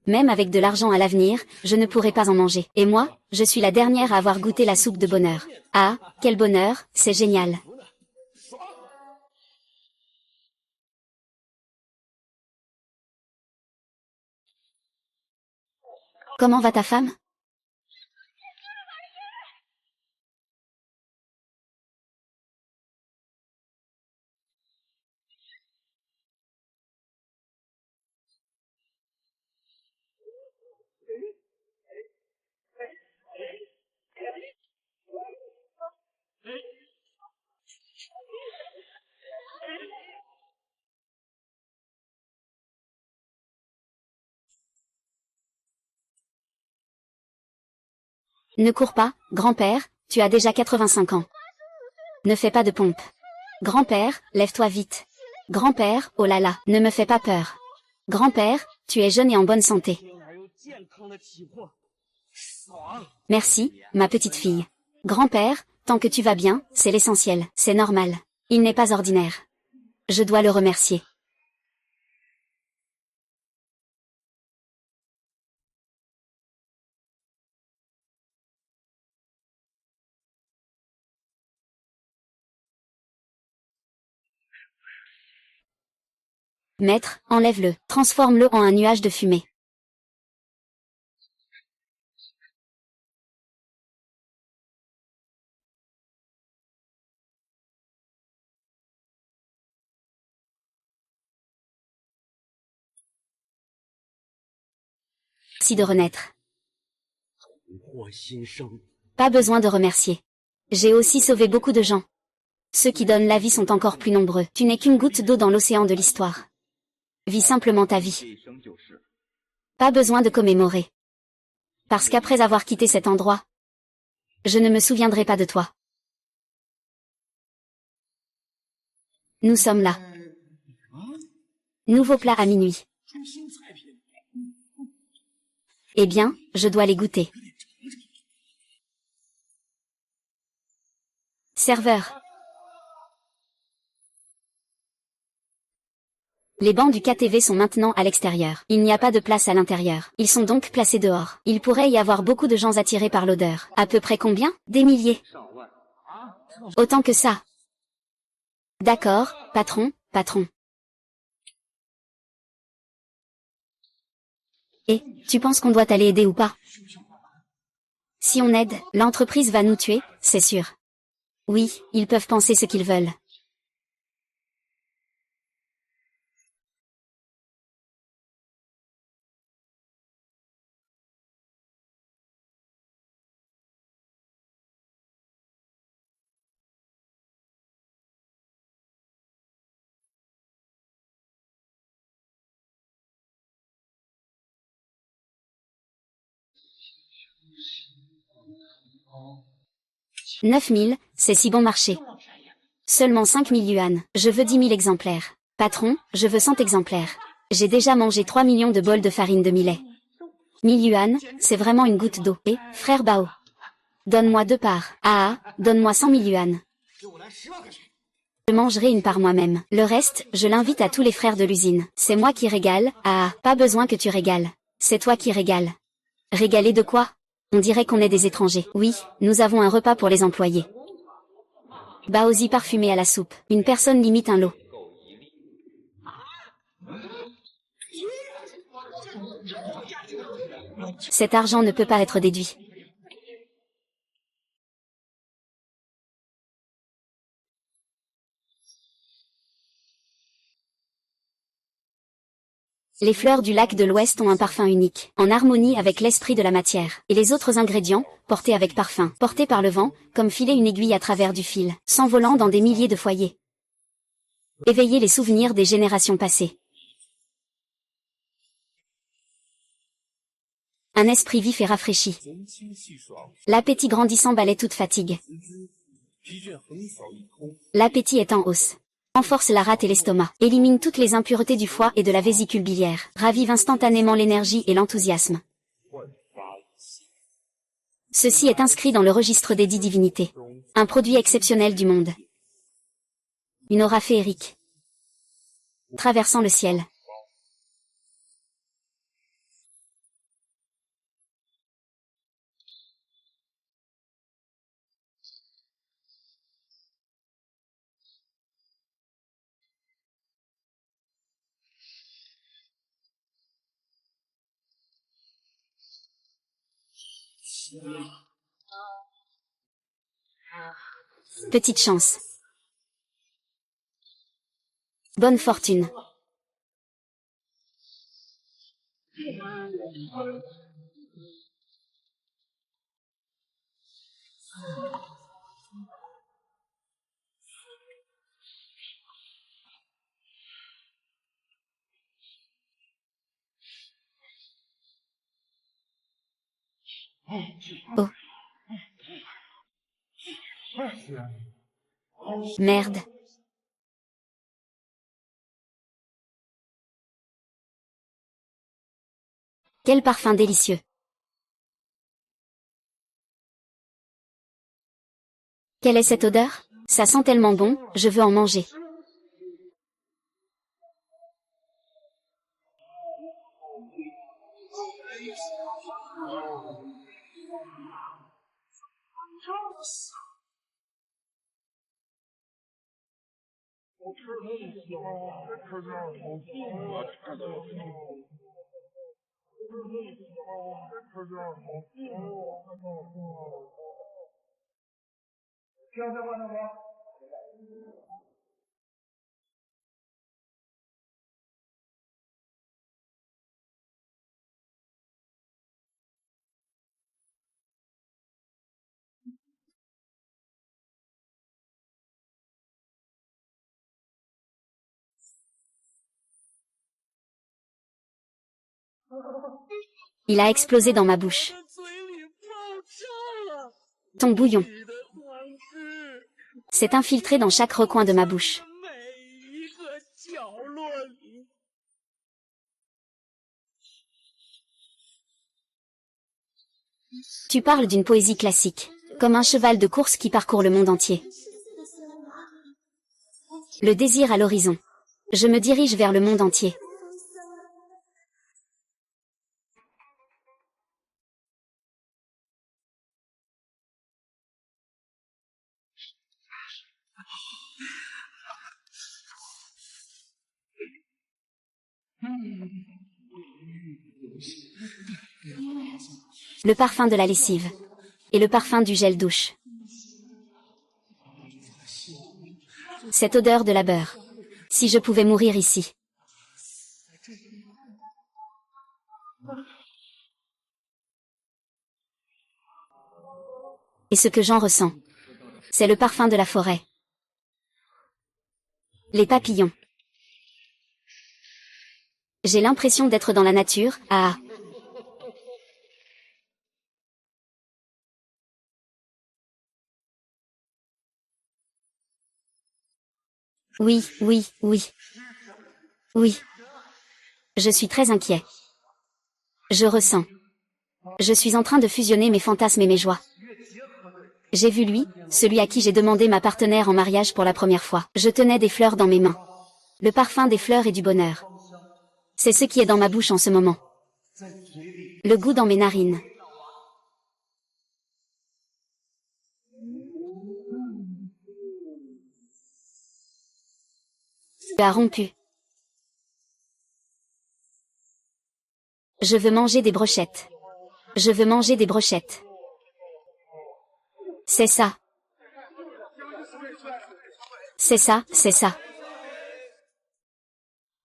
Même avec de l'argent à l'avenir, je ne pourrai pas en manger. Et moi, je suis la dernière à avoir goûté la soupe de bonheur. Ah, quel bonheur, c'est génial. Comment va ta femme? Ne cours pas, grand-père, tu as déjà 85 ans. Ne fais pas de pompe. Grand-père, lève-toi vite. Grand-père, oh là là, ne me fais pas peur. Grand-père, tu es jeune et en bonne santé. Merci, ma petite fille. Grand-père, tant que tu vas bien, c'est l'essentiel, c'est normal. Il n'est pas ordinaire. Je dois le remercier. Maître, enlève-le, transforme-le en un nuage de fumée. Merci de renaître. Pas besoin de remercier. J'ai aussi sauvé beaucoup de gens. Ceux qui donnent la vie sont encore plus nombreux. Tu n'es qu'une goutte d'eau dans l'océan de l'histoire. Vis simplement ta vie. Pas besoin de commémorer. Parce qu'après avoir quitté cet endroit, je ne me souviendrai pas de toi. Nous sommes là. Nouveau plat à minuit. Eh bien, je dois les goûter. Serveur. Les bancs du KTV sont maintenant à l'extérieur. Il n'y a pas de place à l'intérieur. Ils sont donc placés dehors. Il pourrait y avoir beaucoup de gens attirés par l'odeur. À peu près combien? Des milliers. Autant que ça. D'accord, patron, patron. Et, tu penses qu'on doit aller aider ou pas? Si on aide, l'entreprise va nous tuer, c'est sûr. Oui, ils peuvent penser ce qu'ils veulent. « 9000, c'est si bon marché. Seulement 5000 yuan. Je veux 10 000 exemplaires. Patron, je veux 100 exemplaires. J'ai déjà mangé 3 millions de bols de farine de millet. 1000 yuan, c'est vraiment une goutte d'eau. Et, frère Bao. Donne-moi 2 parts. Ah, donne-moi 100 000 yuan. Je mangerai une part moi-même. Le reste, je l'invite à tous les frères de l'usine. C'est moi qui régale. Ah, pas besoin que tu régales. C'est toi qui régales. Régaler de quoi? On dirait qu'on est des étrangers. Oui, nous avons un repas pour les employés. Baozi parfumé à la soupe. Une personne limite un lot. Cet argent ne peut pas être déduit. Les fleurs du lac de l'Ouest ont un parfum unique, en harmonie avec l'esprit de la matière. Et les autres ingrédients, portés avec parfum, portés par le vent, comme filer une aiguille à travers du fil, s'envolant dans des milliers de foyers. Éveiller les souvenirs des générations passées. Un esprit vif et rafraîchi. L'appétit grandissant balaie toute fatigue. L'appétit est en hausse. Renforce la rate et l'estomac. Élimine toutes les impuretés du foie et de la vésicule biliaire. Ravive instantanément l'énergie et l'enthousiasme. Ceci est inscrit dans le registre des 10 divinités. Un produit exceptionnel du monde. Une aura féerique. Traversant le ciel. Petite chance. Bonne fortune. Oh. Merde. Quel parfum délicieux. Quelle est cette odeur? Ça sent tellement bon, je veux en manger. Il a explosé dans ma bouche. Ton bouillon s'est infiltré dans chaque recoin de ma bouche. Tu parles d'une poésie classique, comme un cheval de course qui parcourt le monde entier. Le désir à l'horizon. Je me dirige vers le monde entier. Le parfum de la lessive. Et le parfum du gel douche. Cette odeur de la beurre. Si je pouvais mourir ici. Et ce que j'en ressens, c'est le parfum de la forêt. Les papillons. J'ai l'impression d'être dans la nature, ah. Oui, oui, oui. Oui. Je suis très inquiet. Je ressens. Je suis en train de fusionner mes fantasmes et mes joies. J'ai vu lui, celui à qui j'ai demandé ma partenaire en mariage pour la première fois. Je tenais des fleurs dans mes mains. Le parfum des fleurs et du bonheur. C'est ce qui est dans ma bouche en ce moment. Le goût dans mes narines. Tu as rompu. Je veux manger des brochettes. Je veux manger des brochettes. C'est ça. C'est ça, c'est ça.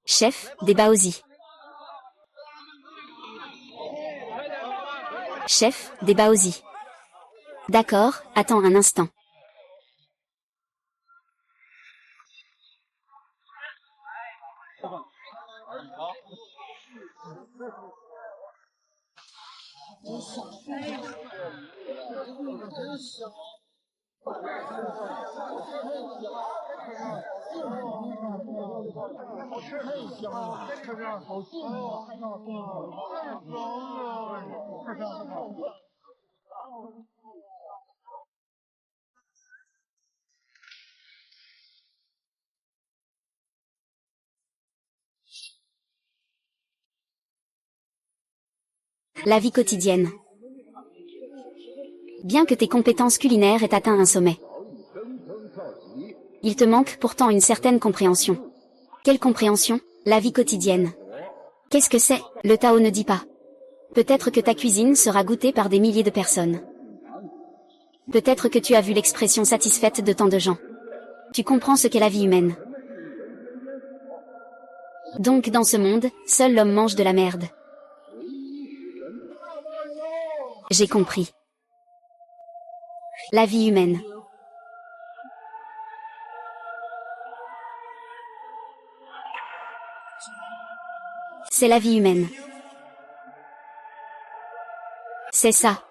Chef, des baozi. Chef, des baozi. D'accord, attends un instant. La vie quotidienne. Bien que tes compétences culinaires aient atteint un sommet. Il te manque pourtant une certaine compréhension. Quelle compréhension? La vie quotidienne. Qu'est-ce que c'est? Le Tao ne dit pas. Peut-être que ta cuisine sera goûtée par des milliers de personnes. Peut-être que tu as vu l'expression satisfaite de tant de gens. Tu comprends ce qu'est la vie humaine. Donc dans ce monde, seul l'homme mange de la merde. J'ai compris. La vie humaine. C'est la vie humaine. C'est ça.